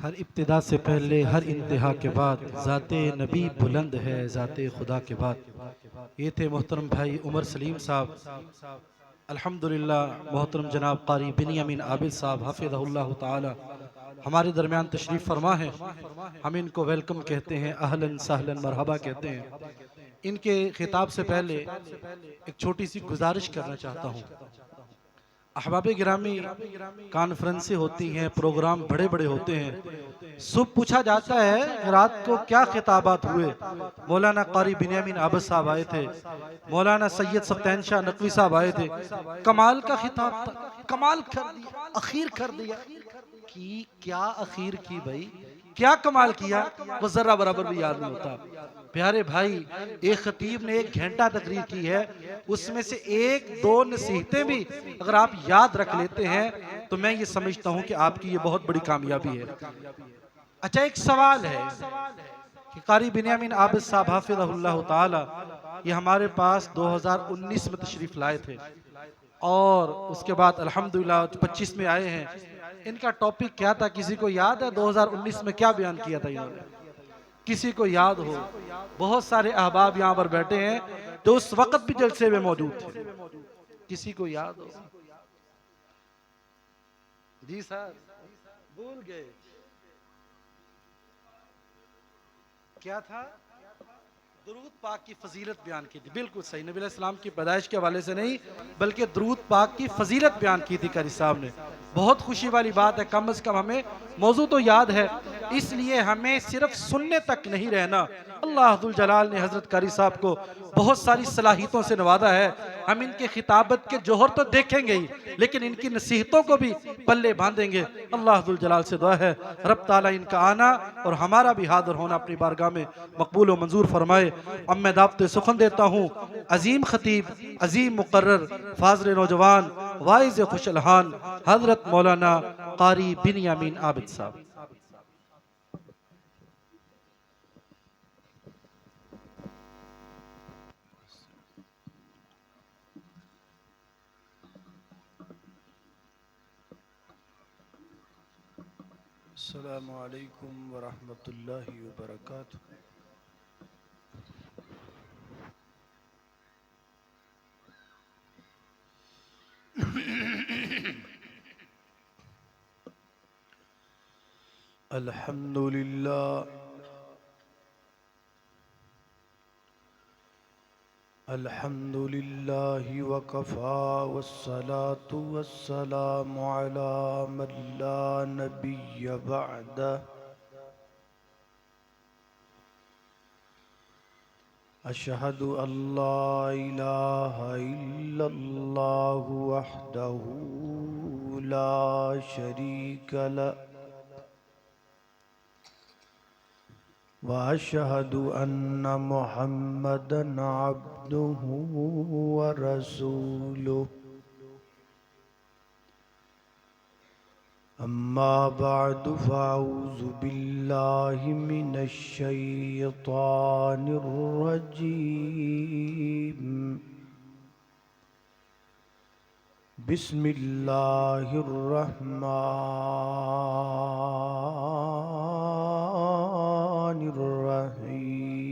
ہر ابتدا سے پہلے ہر انتہا کے بعد ذات نبی بلند ہے ذات خدا کے بعد. یہ تھے محترم بھائی عمر سلیم صاحب. الحمدللہ محترم جناب قاری بنیامین عابد صاحب حفظہ اللہ تعالی ہمارے درمیان تشریف فرما ہے. ہم ان کو ویلکم کہتے ہیں، اہلاً سہلاً مرحبا کہتے ہیں. ان کے خطاب سے پہلے ایک چھوٹی سی گزارش کرنا چاہتا ہوں. احباب گرامی، کانفرنسیں ہوتی ہیں، پروگرام بڑے بڑے ہوتے ہیں. صبح پوچھا جاتا ہے رات کو کیا خطابات ہوئے. مولانا قاری بنیامین عابد صاحب آئے تھے، مولانا سید سبطین شاہ نقوی صاحب آئے تھے. کمال کا خطاب تھا، کمال کر دیا، اخیر کر دیا. کیا اخیر کی بھائی، کیا کمال کیا، وہ ذرہ برابر بھی یاد نہیں ہوتا. پیارے بھائی، ایک خطیب نے 1 گھنٹہ تقریر کی ہے، اس میں سے 1-2 نصیحتیں بھی اگر آپ یاد رکھ لیتے ہیں تو میں یہ سمجھتا ہوں کہ آپ کی یہ بہت بڑی کامیابی ہے. اچھا، ایک سوال ہے کہ قاری بنیامین عابد صاحب حافظہ اللہ تعالی یہ ہمارے پاس 2019 میں تشریف لائے تھے اور اس کے بعد الحمدللہ 25 میں آئے ہیں. ان کا ٹاپک کیا تھا، کسی کو یاد ہے 2019 میں کیا بیان کیا تھا انہوں نے؟ کسی کو یاد ہو؟ بہت سارے احباب یہاں پر بیٹھے ہیں جو اس وقت بھی جلسے میں موجود تھے. کسی کو یاد ہو؟ جی سر، بھول گئے. کیا تھا؟ درود پاک کی فضیلت بیان کی تھی. بالکل صحیح، نبی علیہ السلام کی پیدائش کے حوالے سے نہیں بلکہ درود پاک کی فضیلت بیان کی تھی قاری صاحب نے. بہت خوشی والی بات ہے، کم از کم ہمیں موضوع تو یاد ہے. اس لیے ہمیں صرف سننے تک نہیں رہنا. اللہ ذوالجلال نے حضرت قاری صاحب کو بہت ساری صلاحیتوں سے نوازا ہے. ہم ان کے خطابت کے جوہر تو دیکھیں گے ہی لیکن ان کی نصیحتوں کو بھی پلے باندھیں گے. اللہ ذوالجلال سے دعا ہے رب تعالیٰ ان کا آنا اور ہمارا بھی حاضر ہونا اپنی بارگاہ میں مقبول و منظور فرمائے. اب میں دعوت سخن دیتا ہوں عظیم خطیب، عظیم مقرر، فاضل نوجوان، واعظ خوش الحان حضرت مولانا قاری بنیامین عابد صاحب. السلام علیکم ورحمۃ اللہ وبرکاتہ. الحمد للہ الحمد للہ وکفا والصلاة والسلام علی من لا نبی بعدہ. اشہد ان لا الہ الا اللہ وحدہ لا شریک لہ واشہد ان محمدا عبدہ ورسولہ. اما بعد فاعوذ باللہ من الشیطان الرجیم. بسم اللہ الرحمن الرحیم.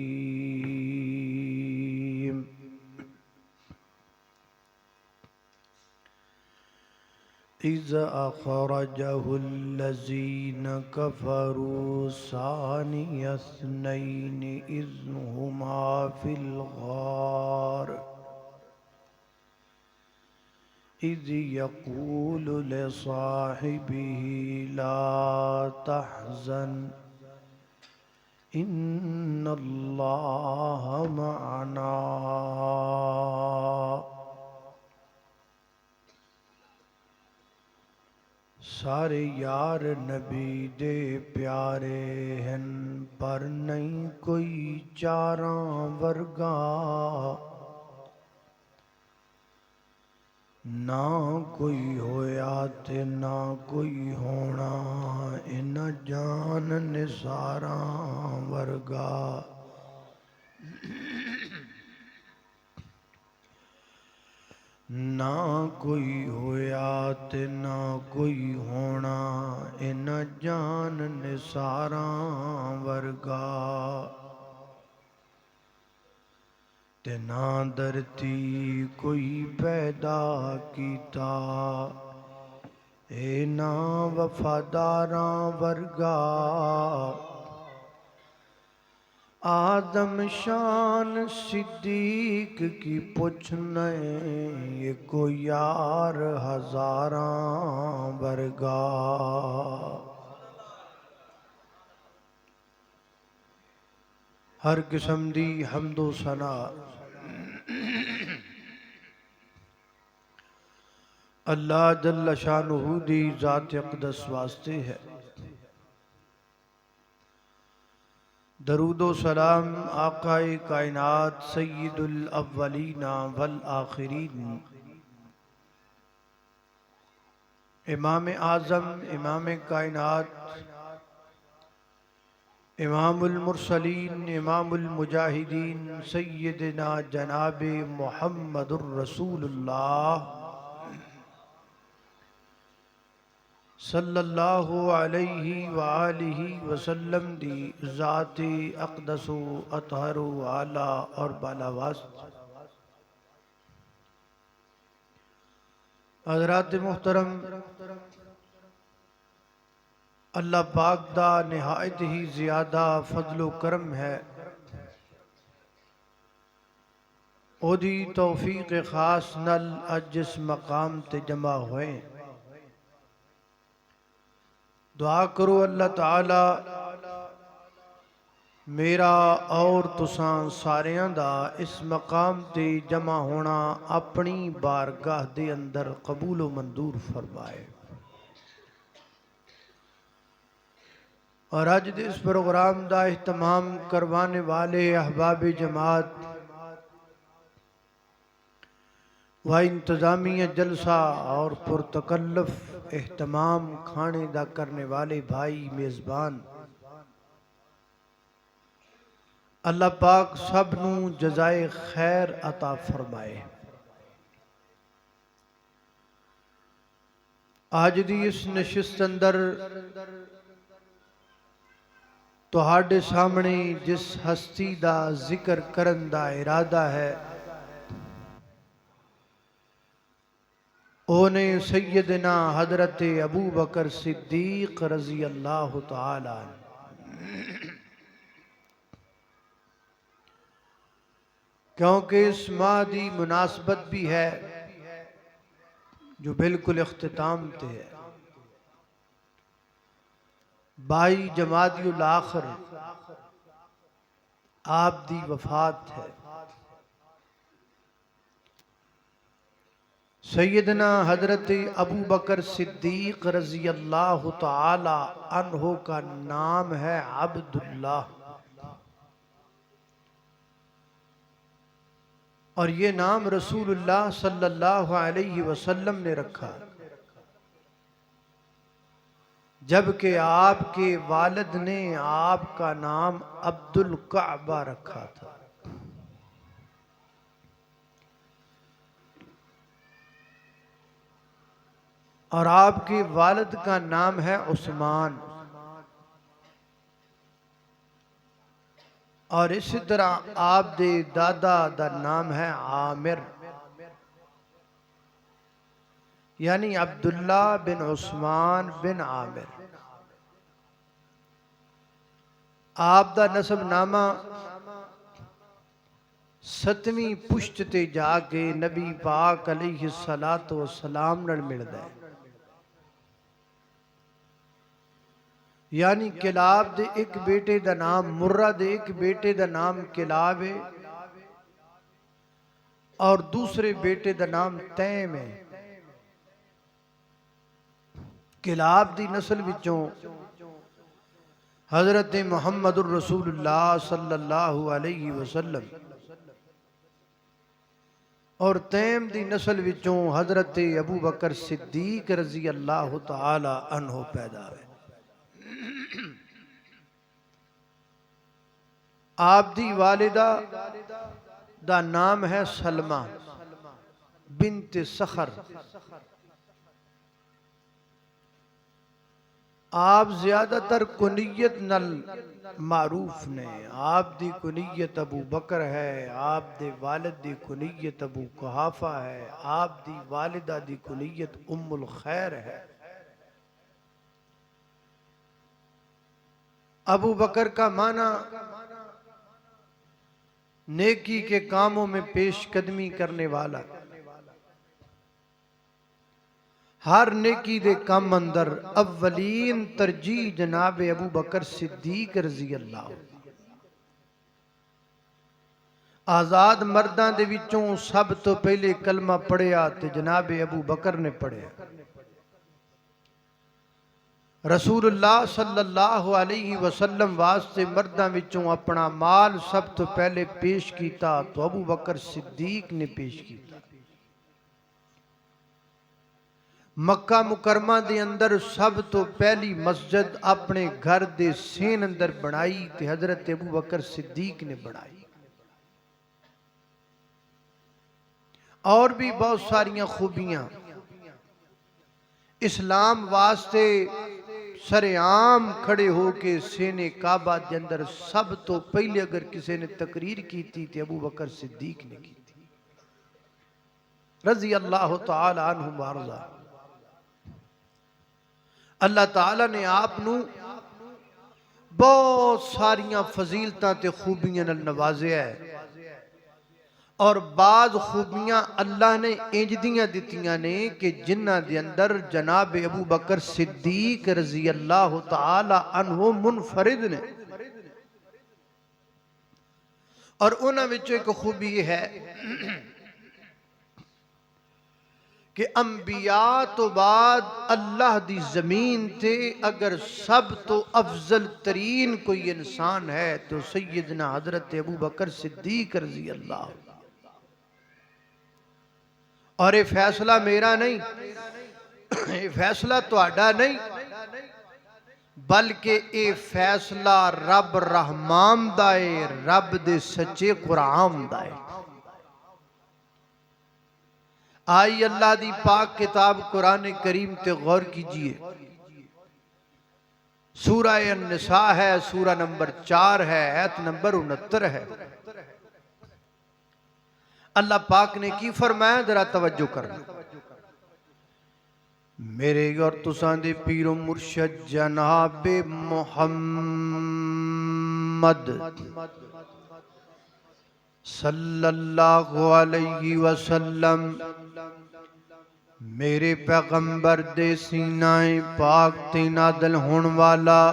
اذ اخرجہ الذین کفروا ثانی اثنین اذ ہما فی الغار اذ یقول لصاحبہ لا تحزن ان اللہ معنا. سارے یار نبی دے پیارے ہیں پر نہیں کوئی چاراں ورگا. نہ کوئی ہویا تے نہ کوئی ہونا ان جان نثاراں ورگا. نہ کوئی ہویا تے نہ کوئی ہونا ان جان نثاراں ورگا تے نہ دھرتی کوئی پیدا کیتا اے نہ وفاداراں ورگا آدم شان صدیق کی پوچھنے یہ کو یار ہزاراں ورگا ہر قسم دی حمد و ثنا اللہ جل شانہ دی ذات اقدس واسطے ہے۔ درود و سلام آقا کائنات سید الاولین والآخرین امام اعظم امام کائنات امام المرسلین امام المجاہدین سیدنا جناب محمد الرسول اللہ صلی اللہ علیہ وآلہ وسلم دی ذات اقدس و اطہر و اعلی اور بالاوست حضرات محترم، اللہ پاک دا نہایت ہی زیادہ فضل و کرم ہے، او دی توفیق خاص نل اج جس مقام تے جمع ہوئے۔ دعا کرو اللہ تعالی میرا اور تساں ساریاں دا اس مقام تے جمع ہونا اپنی بارگاہ دے اندر قبول و منظور فرمائے۔ اور آج دے اس پروگرام دا اہتمام کروانے والے احباب جماعت و انتظامیہ جلسہ اور پرتکلف اہتمام کھانے دا کرنے والے بھائی میزبان، اللہ پاک سب نوں جزائے خیر عطا فرمائے۔ آج دی اس نشست اندر تہاڈے سامنے جس ہستی دا ذکر کرن دا ارادہ ہے اونے سیدنا حضرت ابو بکر صدیق رضی اللہ تعالی عنہ۔ کیونکہ اس ماہ دی مناسبت بھی ہے جو بالکل اختتام تے ہے، 22 جمادی الاخر آپ دی وفات ہے۔ سیدنا حضرت ابو بکر صدیق رضی اللہ تعالی عنہ کا نام ہے عبداللہ، اور یہ نام رسول اللہ صلی اللہ علیہ وسلم نے رکھا، جبکہ آپ کے والد نے آپ کا نام عبدالکعبہ رکھا تھا۔ اور آپ کے والد کا نام ہے عثمان، اور اسی طرح آپ دے دادا دا نام ہے عامر، یعنی عبداللہ بن عثمان بن عامر۔ آپ دا نسب نامہ 7ویں پشت تے جا کے نبی پاک علیہ السلام نال ملدا ہے، یعنی کلاب دے ایک بیٹے دا نام مرہ دے ایک بیٹے دا نام کلاب ہے، اور دوسرے بیٹے دا نام تیم ہے۔ کلاب دی نسل وچوں حضرت محمد الرسول اللہ صلی اللہ علیہ وسلم اور تیم دی نسل وچوں حضرت ابو بکر صدیق رضی اللہ تعالی عنہ پیدا ہوئے۔ آپ دی والدہ دا نام ہے سلمہ بنت سخر۔ آپ زیادہ تر کنیت نل معروف نے. آپ دی کنیت ابو بکر ہے. آپ دے والد دی کنیت ابو قحافہ ہے. آپ دی والدہ دی کنیت ام الخیر ہے. ابو بکر کا معنی نیکی کے کاموں میں پیش قدمی کرنے والا. ہر نیکی دے کام اندر اولین ترجیح جناب ابو بکر صدیق رضی اللہ. آزاد مرداں دے وچوں سب تو پہلے کلمہ پڑھیا تے جناب ابو بکر نے پڑھیا. رسول اللہ صلی اللہ علیہ وسلم واسطے مرداں وچوں اپنا مال سب تو پہلے پیش کیتا تو ابو بکر صدیق نے پیش کیتا. مکہ مکرمہ دے اندر سب تو پہلی مسجد اپنے گھر دے سین اندر بنائی تے حضرت ابو بکر صدیق نے بنائی. اور بھی بہت ساریاں خوبیاں. اسلام واسطے سرعام کھڑے ہو کے سینے کعبہ دے اندر سب تو پہلے اگر کسی نے تقریر کی تھی تے ابو بکر صدیق نے کی تھی رضی اللہ تعالی عنہ وارضا. اللہ تعالیٰ نے آپ نو بہت ساریاں فضیلتاں تے خوبیاں نال نوازیا ہے. اور بعض خوبیاں اللہ نے انجدیاں دتیاں نے کہ جنہ دے اندر جناب ابو بکر صدیق رضی اللہ تعالی عنہ منفرد نے. اور انہاں وچوں ایک خوبی یہ ہے کہ انبیاء تو بعد اللہ دی زمین تے اگر سب تو افضل ترین کوئی انسان ہے تو سیدنا حضرت ابو بکر صدیق رضی اللہ. اور یہ فیصلہ میرا نہیں, یہ فیصلہ تہاڈا نہیں, بلکہ یہ فیصلہ رب رحمان دا ہے, رب دے سچے قرآن دا ہے. آئی اللہ دی پاک کتاب قرآن کریم تے غور کیجئے. سورہ النساء ہے, سورہ نمبر 4 ہے, آیت نمبر 69 ہے. اللہ پاک نے کی فرمایا ذرا توجہ کرنا. میرے اور تساں دے پیر و مرشد جناب محمد صلی اللہ علیہ وسلم میرے پیغمبر دے سینہ پاک تے نازل ہون والا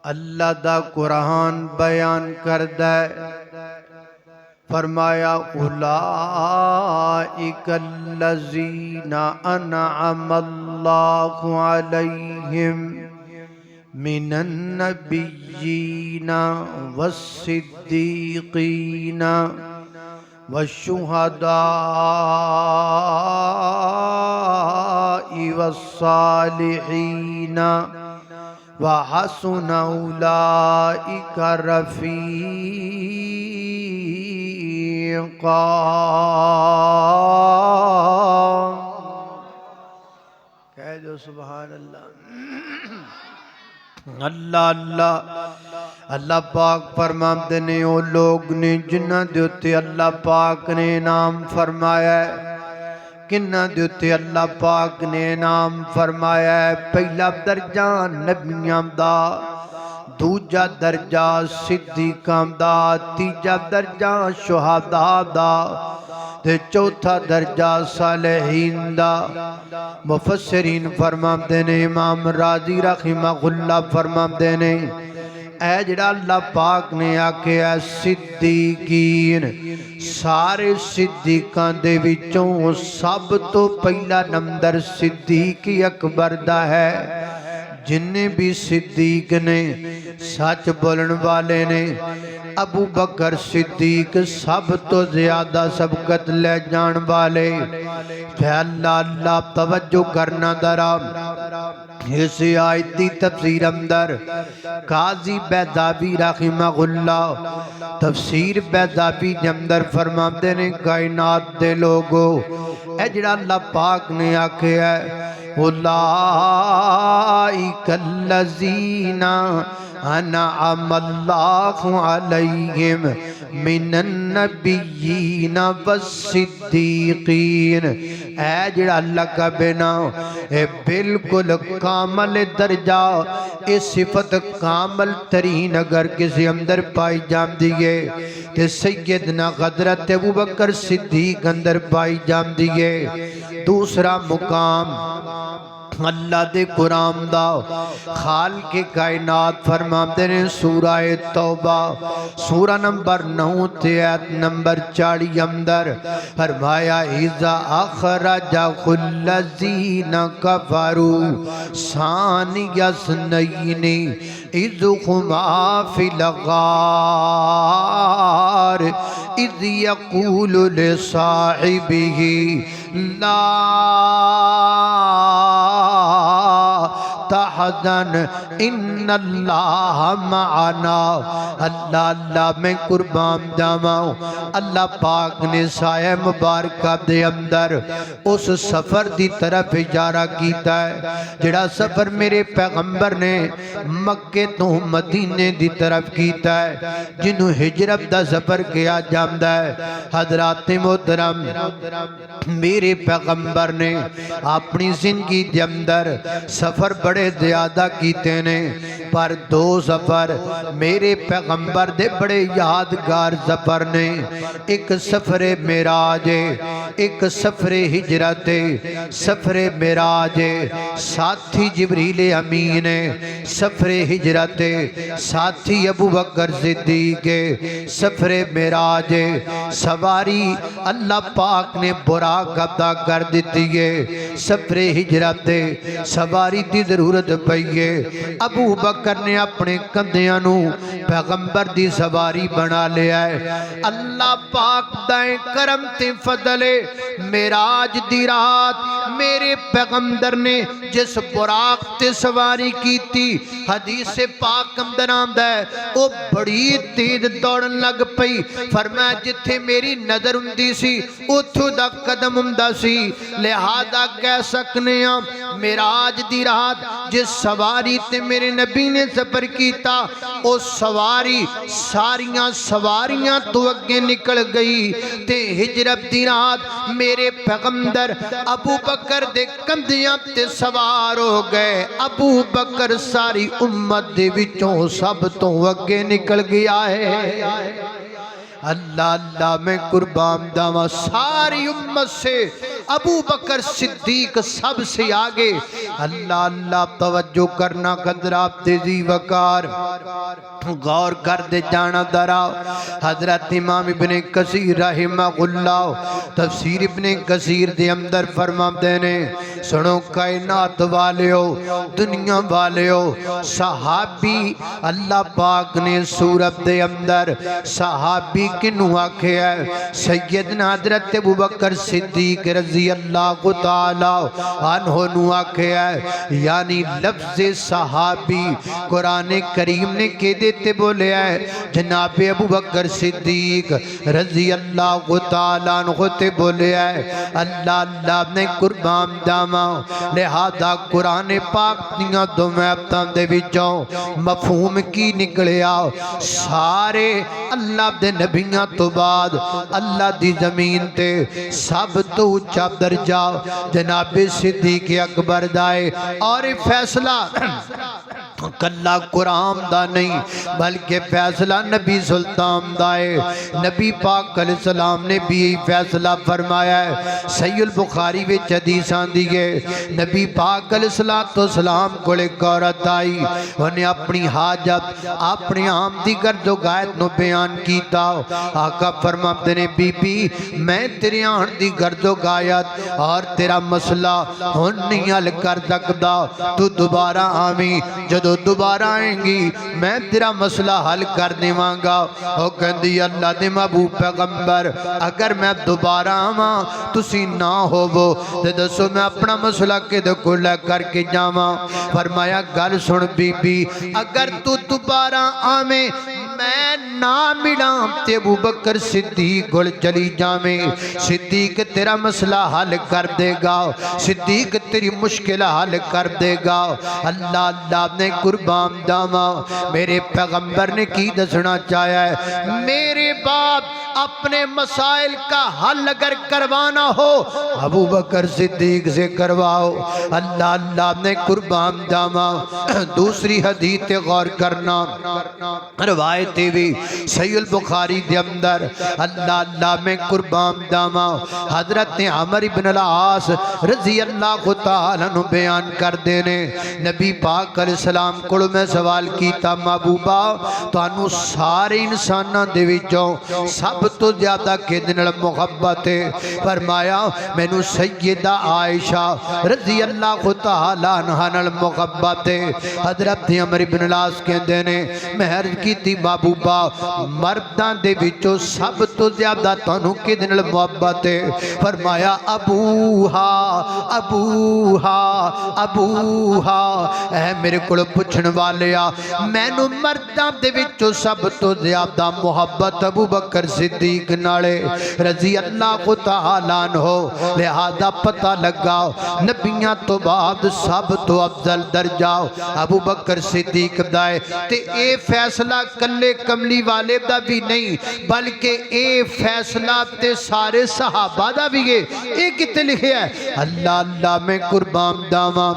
اللہ دا قرآن بیان کردہ. فرمایا اولئک الذین انعم اللہ علیہم من النبیین والصدیقین والشہداء والصالحین وحسن اولئک رفیقا. کہہ دو سبحان اللہ. اللہ اللہ اللہ پاک فرماتے نے وہ لوگ نے جنہ دیتے اللہ پاک نے نام فرمایا ہے. کنہ دیتے اللہ پاک نے نام فرمایا ہے. پہلا درجہ نبیاں دا, دوجا درجہ صدیقاں دا, تیجا درجہ شہداء دا, تے چوتھا درجہ صالحین دا. مفسرین فرماتے نے, امام راضی رحمہ اللہ فرماتے نے اے جڑا اللہ پاک نے آکے اے صدیقین, سارے صدیقاں دے وچوں سب تو پہلا نمبر صدیق اکبر دا ہے. جنہیں بھی صدیق نے سچ بولن والے نے. ابو بکر صدیق سب تو زیادہ سبقت لے جان والے. اللہ اللہ توجہ کرنا درام. اس آیت دی تفسیر اندر قاضی بیضاوی رحمہ اللہ تفسیر بیضاوی اندر فرماتے نے کائنات دے لوگو اے جڑا اللہ پاک نے آکھے ہے اولئک الذین انعم اللہ علیہم من النبیین والصدیقین۔ اے جڑا لقب نا اے بالکل کامل درجہ، اے صفت کامل ترین اگر کسی اندر پائی جام دیئے تے سیدنا حضرت ابوبکر صدیق اندر پائی جام دیئے۔ دوسرا مقام اللہ دے قرآن دا خالق کائنات فرماتے ہیں سورہ توبہ سورہ نمبر 9 تے آیت نمبر 40 اندر فرمایا اذا اخرج الذین کفروا ثانی اثنین اذ ہما فی الغار اذ یقول لصاحبہ لا تحزن ان اللہ معنا۔ اللہ اللہ میں قربان جاواں، اللہ پاک نے سایہ مبارکہ دے اندر اس سفر دی طرف اشارہ کیتا ہے جڑا سفر میرے پیغمبر نے مکے تو مدینے دی طرف کیتا ہے، جنہوں ہجرت دا سفر کیا جاندا ہے۔ حضرات محترم میرے پیغمبر نے اپنی زندگی دے اندر سفر بڑے زیادہ کیتے نے، پر دو سفر میرے پیغمبر دے بڑے یادگار سفر نے۔ ایک سفر معراج، ایک سفر ہجرت، سفر معراج ساتھی جبریل امین، سفر ہجرت ساتھی ابوبکر صدیق، سفر معراج سواری اللہ پاک نے براق عطا کر دیتی ہے، سفر ہجرت سواری دی ضرورت پئیے۔ ابو بکر نے اپنے کندھیاں نو پیغمبر دی سواری بنا لیا ہے۔ اللہ پاک دائیں کرم تے فضل معراج دی رات میرے پیغمبر نے جس براق تے سواری کی تھی، حدیث پاک اندر آمدا ہے وہ بڑی تیز دوڑن لگ پئی، فرمایا جتھے میری نظر ہوندی سی اتھوں دا قدم ہوندا سی، لہذا کہہ سکنے ہاں معراج دی رات جس سواری تے میرے نبی نے سفر کیتا او سواری ساریاں سواریاں تو اگے نکل گئی تے ہجرت دی رات میرے پیغمبر ابو بکر دے کندھیاں تے سوار ہو گئے۔ ابو بکر ساری امت دے وچوں سب تو اگے نکل گیا ہے۔ اللہ اللہ میں قربان جاواں، ساری امت سے ابو بکر صدیق سب سے آگے۔ اللہ اللہ توجہ کرنا حضرات تیزی وقار غور کر دے جانا درا۔ حضرت امام ابن کثیر رحمہ اللہ تفسیر ابن کثیر دے اندر فرماتے نے سنو کائنات والیو دنیا والیو، صحابی اللہ پاک نے سورت دے اندر صحابی کنو آکھے ہے؟ سیدنا حضرت ابو بکر صدیق رضی اللہ تعالی عنہ نو آکھے ہے، یعنی لفظ صحابی قرآن کریم نے کہ دیتے بولے ہے جناب ابو بکر صدیق رضی اللہ تعالی عنہ تے بولے ہے۔ اللہ اللہ نے قربان جاواں، لہذا قرآن پاک دیاں دو آیاتاں دے وچوں مفہوم کی نکلیا، سارے اللہ دے نبیاں تو بعد اللہ دی زمین تے سب تو اونچا درجہ جناب صدیق اکبر دائے، اور فیصلہ کلا قرآن دا نہیں بلکہ فیصلہ نبی سلطان دائے۔ نبی پاک علیہ السلام نے بھی فیصلہ فرمایا ہے۔ صحیح البخاری وچ حدیث آندی ہے نبی پاک علیہ السلام کو ایک عورت آئی، انہیں اپنی حاجت اپنی عام دی گرد و غائط نو بیان کیتا۔ آقا فرماتے نے بی بی میں تیری آن دی گرد و غائط اور تیرا مسئلہ ہن نہیں حل کر سکدا، تو دوبارہ آویں، جدو دوبارہ آئیں گی میں تیرا مسئلہ حل کر دیواں گا۔ او کہندی اللہ دے محبوب پیغمبر اگر میں دوبارہ آواں تسی نہ ہوو تے دسو میں اپنا مسئلہ کدے کول کر کے جاواں؟ فرمایا گل سن بی بی اگر تو دوبارہ آویں میں نہ ملاں تے ابو بکر صدیق گل چلی جاویں صدیق تیرا مسئلہ حل کر دے گا صدیق تیری مشکل حل کر دے گا اللہ اللہ نے قربان جاواں میرے پیغمبر نے کی دسنا چاہیا ہے میرے باپ اپنے مسائل کا حل اگر کروانا ہو ابو بکر صدیق سے کرواؤ اللہ اللہ نے قربان جاواں دوسری حدیث غور کرنا روایت بھی صحیح البخاری دے اندر اللہ اللہ میں قربان جاواں حضرت عمر بن العاص رضی اللہ تعالیٰ عنہ بیان کر دینے نبی پاک علیہ السلام کو میں سوال کیتا محبوبہ تانوں سارے انساناں دے وچوں سب تو زیادہ کدے نال محبت ہے فرمایا مینوں سیدہ عائشہ رضی اللہ تعالیٰ عنہا نال محبت ہے حضرت عمر بن العاص کہندے نے میں عرض کیتی محبوبہ مرداں دے وچوں سب تو زیادہ تانوں کدے نال محبت ہے فرمایا ابوہا ابوہا ابوہا اے میرے کول پوچھن والیا مینوں مرداں دے وچوں سب تو زیادہ محبت ابو بکر صدیق نالے رضی اللہ تعالیٰ عنہ لہذا پتہ لگا نبیاں تو بعد سب تو افضل درجہ ابو بکر صدیق دائے تے اے فیصلہ کلے کملی والے دا بھی نہیں بلکہ اے فیصلہ تے سارے صحابہ دا بھی ہے اے کتے لکھے ہے اللہ اللہ میں قربان داواں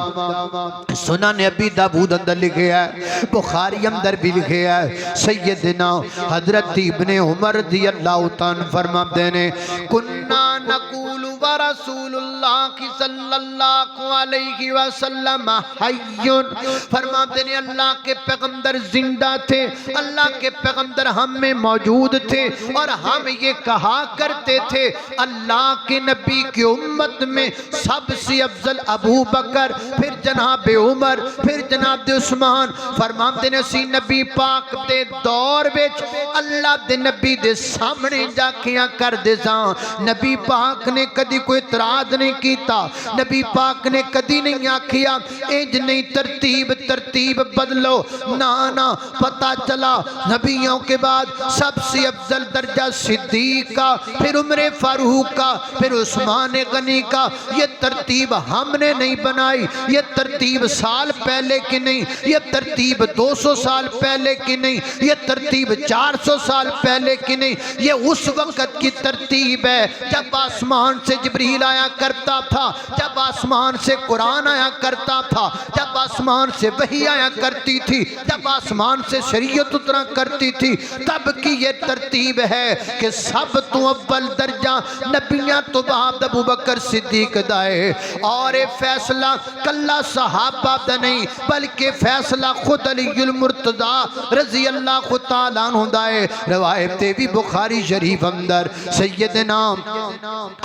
سنن ابی داؤد اندر لکھے ہے بخاری اندر بھی لکھے ہے سیدنا حضرت ابن عمر رضی اللہ تعالیٰ فرما دینے کننا نقول ورسول اللہ صلی اللہ علیہ وسلم حیون فرما دینے اللہ کے پیغمبر زندہ تھے اللہ کے پیغمبر ہم میں موجود تھے اور ہم یہ کہا کرتے تھے اللہ کے نبی کی امت میں سب سے افضل ابو بکر پھر جناب عمر پھر جناب عثمان فرما دینے سی نبی پاک دے دور بچ اللہ دے نبی دے سامنے جا کیا کر دے ساں نبی پاک نے کدی کوئی اعتراض نہیں کیتا نبی پاک نے کدی نہیں آکھیا انج نہیں ترتیب بدلو نا پتہ چلا نبیوں کے بعد سب سے افضل درجہ صدیق کا پھر عمر فاروق کا پھر عثمان غنی کا یہ ترتیب ہم نے نہیں بنائی یہ ترتیب سال پہلے کی نہیں یہ ترتیب 200 سال پہلے کی نہیں یہ ترتیب 400 سال پہلے کی نہیں یہ اس وقت کی ترتیب ہے جب آسمان سے جبریل آیا کرتا تھا جب آسمان سے قرآن آیا کرتا تھا جب آسمان سے وحی آیا کرتی تھی جب آسمان سے شریعت اترا کرتی تھی تب کی یہ ترتیب ہے کہ سب تو اول درجہ نبیاں تو بعد ابو بکر صدیق دائے اور فیصلہ کلا صحابہ دا نہیں بلکہ فیصلہ خود علی المرتضی رضی اللہ تعالیٰ عنہ دائے روایت بھی بخاری شریف اندر سیدنا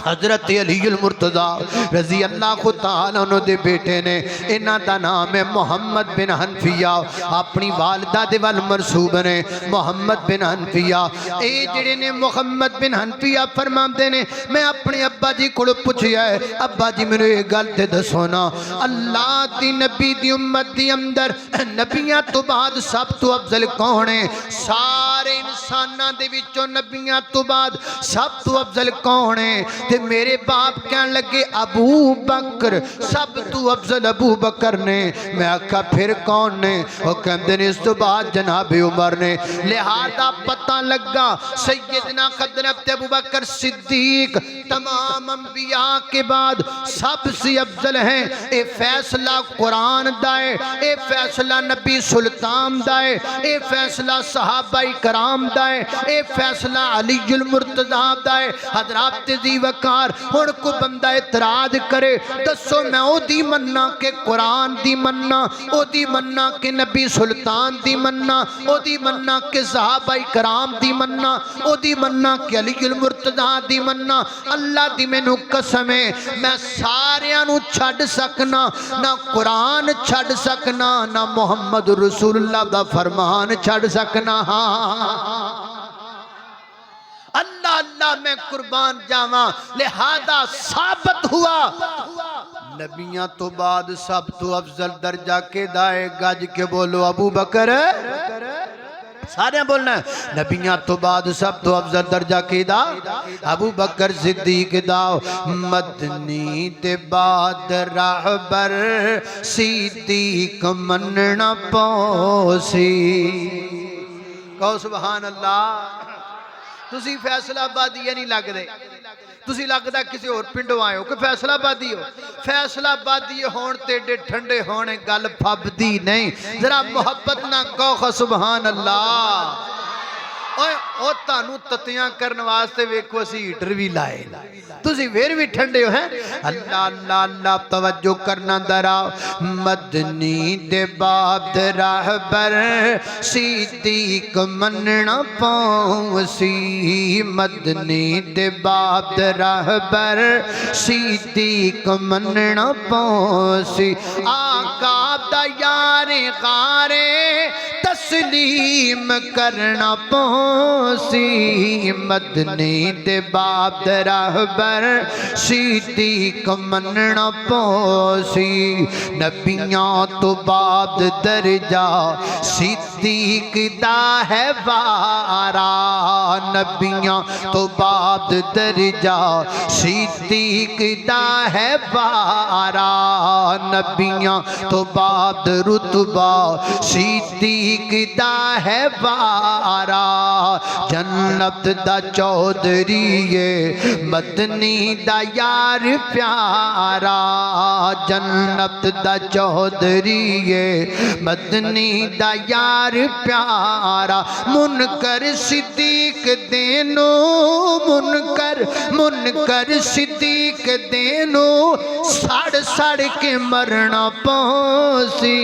حضرت علی المرتضی رضی اللہ تعالیٰ عنہ دے بیٹے نے انہاں دا نام ہے محمد بن حنفیہ اپنی والدہ دے وال مرسوب نے محمد بن حنفیہ اے جڑے نے محمد بن حنفیہ فرماندے نے میں اپنے ابا جی کو پوچھیا ہے ابا جی میرے ایک گل تے دسو نا اللہ دی نبی دی امت دی اندر نبیاں تو بعد سب تو افضل کون ہے سارے انساناں دے وچوں نبیاں تو بعد سب تو افضل کون ہے تے میرے باپ کہن لگے ابو بکر سب تو افضل ابو بکر نے میں آکھا پھر کون نے وہ کہندے نے اس تو بعد جناب عمر نے لہذا پتہ لگا سیدنا حضرت ابو بکر صدیق تمام انبیاء کے بعد سب سے افضل ہیں اے فیصلہ قرآن دائے اے فیصلہ نبی سلطان دائے اے فیصلہ صحابہ کرام دائے اے فیصلہ علی المرتضی دائے حضرات ذی وقار ہن کو بندہ اعتراض کرے دسو میں او دی مننا کہ قرآن دی مننا او دی مننا کہ نبی سلطان دی مننا او دی مننا کہ صحابہ کرام دی مننا او دی مننا کہ علی المرتضی دی مننا اللہ دی مینوں قسم ہے میں ساریاں نو چھڈ سکنا نہ قرآن چھڈ سکنا نہ محمد رسول اللہ دا فرمان چھڈ سکنا اللہ اللہ میں قربان جاواں لہذا ثابت ہوا نبیاں تو بعد سب تو افضل درجہ کے دائے گج کے بولو ابو بکر سارے بولنا ہے نبیاں تو بعد سب تو افضل درجہ کی دا ابو بکر صدیق دا مدنی دے بعد راہبر صدیق مننا پوسی کہو سبحان اللہ تسی فیصلہ آبادی نہیں لگ دے تسی لگتا کسی اور پنڈوں آئے ہو کہ فیصلہ آبادی ہو فیصلہ آبادی ہون تیڈے ٹھنڈے ہونے گل پھبدی نہیں ذرا محبت نہ کہو سبحان اللہ او تانوں تتیاں کرن واسطے ویکھو اسی ہیٹر بھی لائے تسی پھر بھی ٹھنڈے ہو ہیں اللہ اللہ اللہ توجہ کرنا درا مدنی دے باب راہبر صدیق مننا پوسی مدنی دے باب راہبر صدیق مننا پوسی آقا دا یار غارے تسلیم کرنا پوسی مدنی دے باب راہبر صدیق مننا پوسی نبیاں تو بعد درجہ صدیق دا ہے وارا نبیاں تو بعد درجہ صدیق دا ہے وارا نبیاں تو بعد رتبہ صدیق دا ہے وارا جنت دا چودھری مدنی دا یار پیارا جنت دا چودھری مدنی دا یار پیارا منکر صدیق دینو منکر صدیق دینو سڑ سڑ کے مرنا پوسی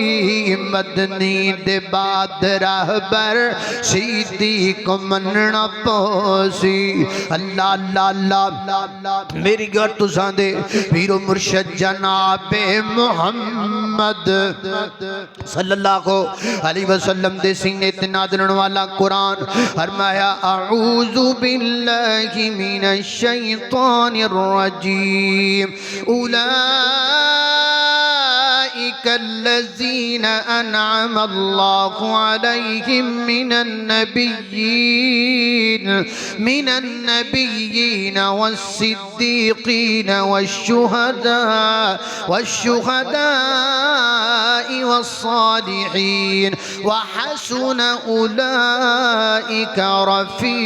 مدنی دے بعد راہبر صدیق مننا پوسی اللہ اللہ اللہ میری گھر تو ساندے پیرو مرشد جناب محمد صلی اللہ علیہ وسلم دے سینے تنادرن والا قرآن فرمایا اعوذ باللہ من الشیطان الرجیم اولئک الذین انعم اللہ علیہم من النبیین والصدیقین والشہداء والصالحین وحسن اولئک رفیقا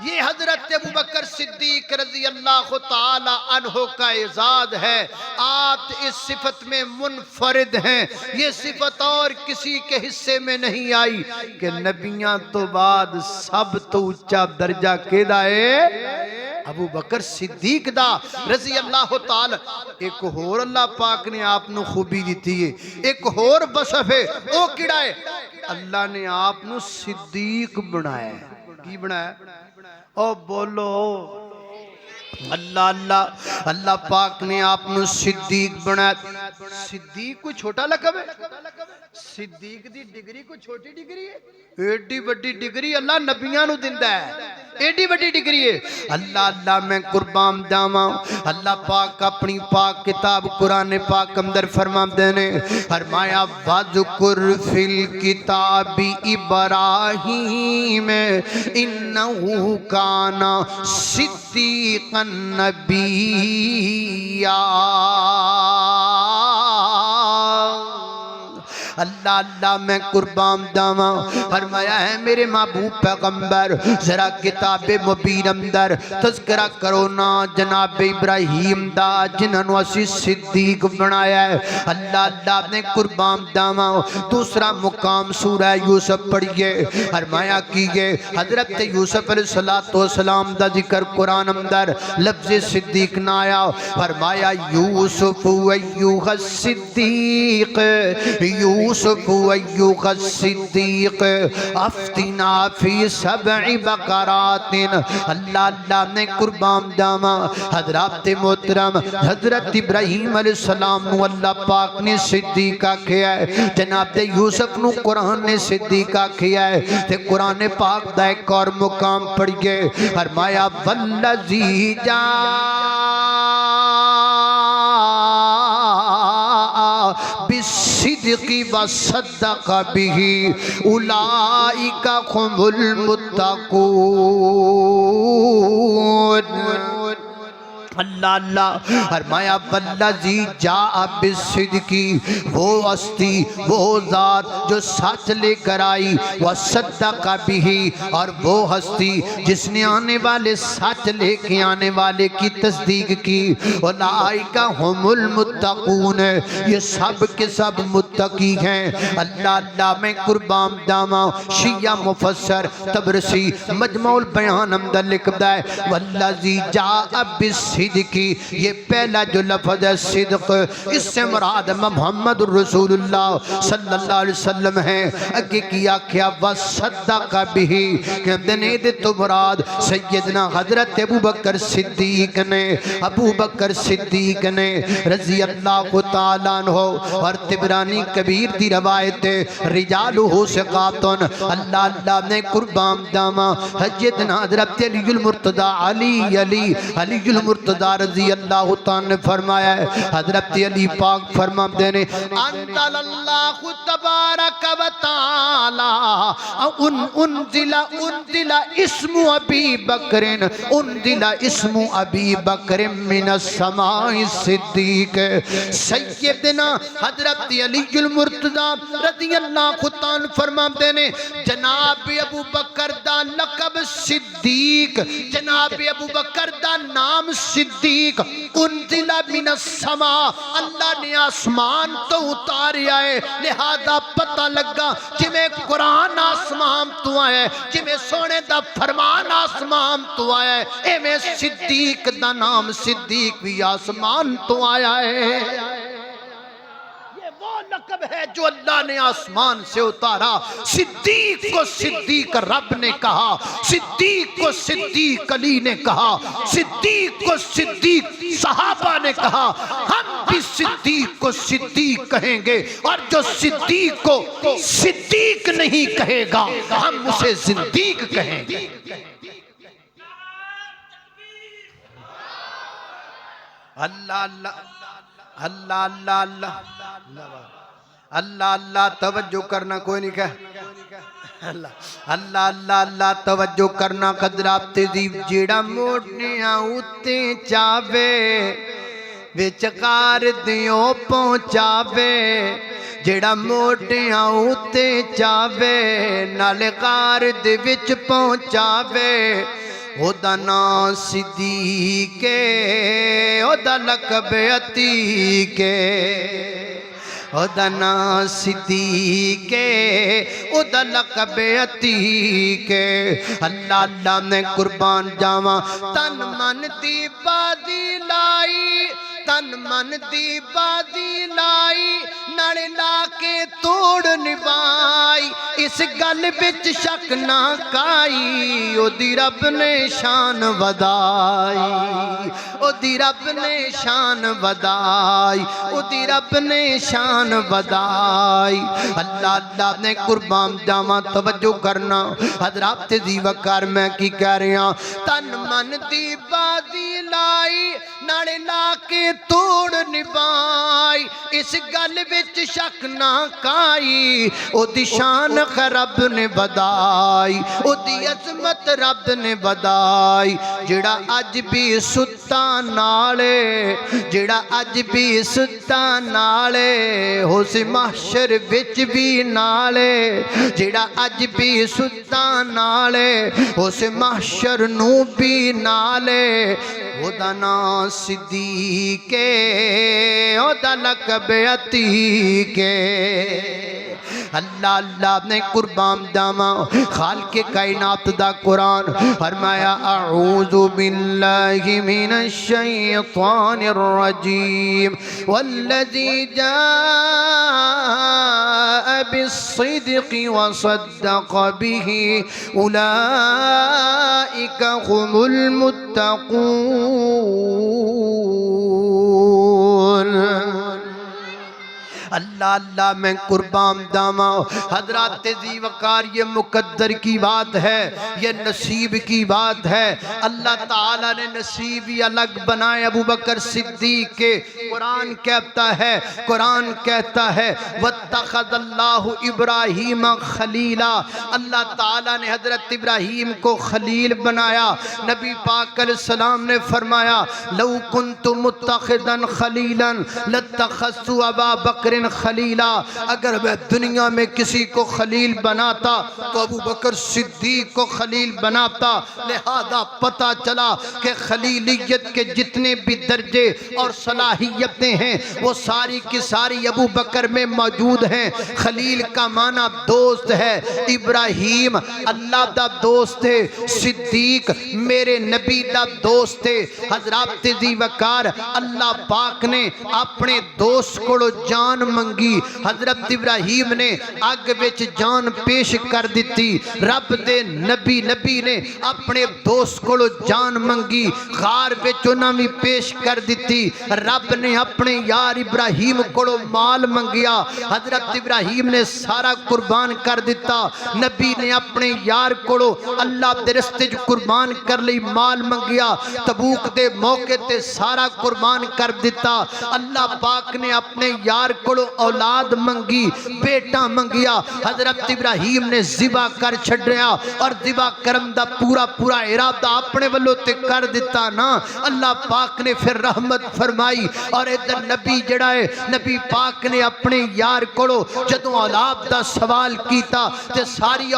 یہ حضرت ابو بکر صدیق رضی اللہ تعالی عنہ کا اعزاز ہے آپ اس صفت میں منفرد ہیں یہ صفت اور کسی کے حصے میں نہیں آئی کہ نبیاں تو بعد سب تو اونچا درجہ کیدا ہے ابو بکر صدیق دا رضی اللہ تعالی ایک اور اللہ پاک نے آپ نو خوبی دیتی ہے ایک اور بصف ہے او کیڑا ہے اللہ نے آپ نو صدیق بنایا ہے کی بنایا ہے او بولو اللہ اللہ اللہ پاک نے آپ نو صدیق بنایا صدیق کوئی چھوٹا لقب ہے صدیق دی ڈگری کوئی چھوٹی ڈگری ہے ایڈی بڑی ڈگری اللہ نبیاں نو دیندا ہے ایڈی بڑی ڈگری ہے اللہ اللہ میں قربان جاواں اللہ پاک اپنی پاک کتاب قرآن پاک اندر فرمایا وَذْكُرْ فِي الْكِتَابِ إِبْرَاهِيمَ إِنَّهُ كَانَ صِدِّيقًا نَبِيًّا اللہ اللہ میں قربان داواں فرمایا ہے میرے محبوب پیغمبر ذرا کتاب مبین اندر تذکرہ کرو نا جناب ابراہیم دا جنہوں اسی صدیق بنایا ہے اللہ اللہ نے قربان داواں دوسرا مقام سورہ یوسف پڑھئے فرمایا کیے حضرت یوسف علیہ السلام دا ذکر قرآن اندر لفظ صدیق نہ آیا فرمایا یوسف ایوہ الصدیق یوسف ایوہ الصدیق افتنا فی 7 بقرات اللہ اللہ نے قربان داما حضرات محترم حضرت ابراہیم علیہ السلام نو اللہ پاک نے صدیقہ کیا ہے جناب یوسف نو قرآن نے صدیقہ کیا ہے تے قرآن پاک دا ایک اور مقام پڑھئے فرمایا والذی جا بالصدق وصدق به اولئک هم المتقون۔ اللہ اللہ فرمایا والذی جاء بالصدق، وہ ہستی وہ ذات جو سچ لے کر آئی، وصدق بہ، اور وہ ہستی جس نے آنے والے سچ لے کے آنے والے کی تصدیق کی، اولئک هم المتقون، یہ سب کے سب متقی ہیں۔ اللہ اللہ میں قربان جاواں شیعہ مفسر تبرسی مجموع البیان اندر لکھتا ہے والذی جاء بالصدق، یہ پہلا جو لفظ ہے صدق، اس سے مراد محمد رسول اللہ صلی اللہ علیہ وسلم ہے۔ اگے کیا کیا وصدق بہ، کہ دنے دے تو مراد سیدنا حضرت ابوبکر صدیق نے، ابوبکر صدیق نے رضی اللہ تعالیٰ عنہ، اور طبرانی کبیر دی روایت رجالہ ثقاتن۔ اللہ اللہ نے قربان جاواں سیدنا حضرت علی المرتضی علی المرتضی رضی اللہ تعالیٰ نے فرمایا ہے، حضرت علی پاک فرماتے ہیں انزل اللہ تبارک و تعالی انزل اسم ابی بکر، انزل اسم ابی بکر من السماء الصدیق۔ سیدنا حضرت علی المرتضی رضی اللہ تعالیٰ فرماتے ہیں جناب ابو بکر دا لقب صدیق، جناب ابو بکر دا نام صدیق، انزل من السماء، اللہ نے آسمان تو اتاریا ہے، لہذا پتہ لگا جمیں قرآن آسمان تو آیا ہے، جمیں سونے دا فرمان آسمان تو آیا ہے، اے میں صدیق دا نام صدیق بھی آسمان تو آیا ہے۔ وہ لقب ہے جو اللہ نے آسمان سے اتارا۔ صدیق کو صدیق رب نے کہا، صدیق کو صدیق علی نے کہا، صدیق کو صدیق صحابہ نے کہا، ہم بھی صدیق کو صدیق کہیں گے، اور جو صدیق کو صدیق نہیں کہے گا ہم اسے زندیق کہیں گے۔ اللہ اللہ اللہ اللہ اللہ اللہ اللہ توجہ کرنا، کوئی نہیں کہہ اللہ اللہ اللہ اللہ توجہ کرنا۔ قدرات تہذیب جیڑا موٹیاں اُتے چاوے وچ کار دیوں پہنچاوے، جیڑا موٹیاں اُتے چاوے نالے کار دے وچ پہنچاوے، او دا نام صدیق ہے، او دا لقب عتیق ہے، او دا نام صدیق ہے، او دا لقب عتیق ہے۔ اللہ اللہ نے قربان جاواں تن من دی بازی لائی، تن من دی بازی لائی، نڑ لا کے توڑ نبائی، اس گل بچ شک نہ کائی، او دی رب نے شان ودائی، او دی رب نے شان ودائی، او دی رب نے شان ودائی۔ اللہ اللہ نے قربان جاواں توجہ کرنا حضرات دی وقار میں کی کہہ رہے ہیں، تن من دی بازی لائی، نڑ لا کے توڑ نبائی، اس گل وچ شک نہ کائی، او دی شان رب نے بدائی، او دی عظمت رب نے بدائی۔ جڑا اج بھی ستا نالے، جڑا اج بھی ستا نالے، ہو سی محشر وچ بھی نالے، جڑا اج بھی ستا نالے، ہو سی محشر نو بھی نالے، او دا نام صدیق ہے، او دا لقب عتیق ہے۔ اللہ اللہ نے قربان جاواں خالق کائنات دا قرآن فرمایا اعوذ باللہ من الشیطان الرجیم والذی جاء بالصدق وصدق به اولئک هم المتقون۔ اللہ اللہ اللہ میں قربان جاواں حضرات ذی وقار یہ مقدر کی بات ہے، یہ نصیب کی بات ہے۔ اللہ تعالیٰ نے نصیب ہی الگ بنائے ابو بکر صدیق کے۔ قرآن کہتا ہے وَاتَّخَذَ اللَّهُ إِبْرَاهِيمَ خَلِيلًا، اللہ تعالیٰ نے حضرت ابراہیم کو خلیل بنایا۔ نبی پاک علیہ السلام نے فرمایا لَوْ كُنْتُ مُتَّخِذًا خَلِيلًا لَاتَّخَذْتُ أَبَا بَكْرٍ خَلِيلًا، اگر میں دنیا میں کسی کو خلیل بناتا تو ابو بکر صدیق کو خلیل بناتا۔ لہذا پتہ چلا کہ خلیلیت کے جتنے بھی درجے اور صلاحیتیں ہیں وہ ساری کی ساری ابو بکر میں موجود ہیں۔ خلیل کا معنی دوست ہے، ابراہیم اللہ دا دوست ہے، صدیق میرے نبی دا دوست ہے۔ حضرات ذی وقار اللہ پاک نے اپنے دوست کو جان منگی، حضرت ابراہیم نے اگ وچ جان پیش کر دیتی۔ رب دے نبی نے اپنے دوست کو جان منگی، غار وچ انہاں بھی پیش کر دیتی۔ رب نے اپنے یار ابراہیم کو مال منگیا، حضرت ابراہیم نے سارا قربان کر دیتا۔ نبی نے اپنے یار کو اللہ دے رستے جو قربان کر لی، مال منگیا، تبوک دے موقع تے سارا قربان کر دیتا۔ اللہ پاک نے اپنے یار کو اولاد منگی، بیٹا منگیا، حضرت ابراہیم نے ذبح کر چھڑیا اور ذبح کرم دا پورا ارادہ اپنے والوں تے کر دیتا نا۔ اللہ پاک نے پھر رحمت فرمائی اور ادھر نبی جڑا ہے، نبی پاک نے اپنے یار کو جدوں اولاد دا سوال کیتا تے ساری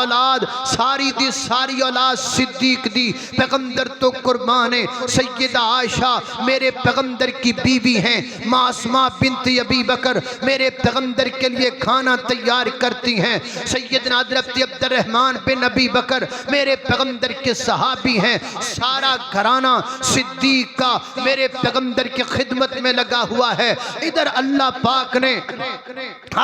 اولاد صدیق دی پیغمبر تو قربان ہے۔ سیدہ عائشہ میرے پیغمبر کی بیوی ہیں، ماں اسماء بنت ابی بکر میرے پیغمبر کے لیے کھانا تیار کرتی ہیں۔ سیدنا حضرت عبد الرحمن بن ابی بکر میرے پیغمبر کے صحابی ہیں۔ سارا گھرانہ صدیق کا میرے پیغمبر کی خدمت میں لگا ہوا ہے۔ ادھر اللہ پاک نے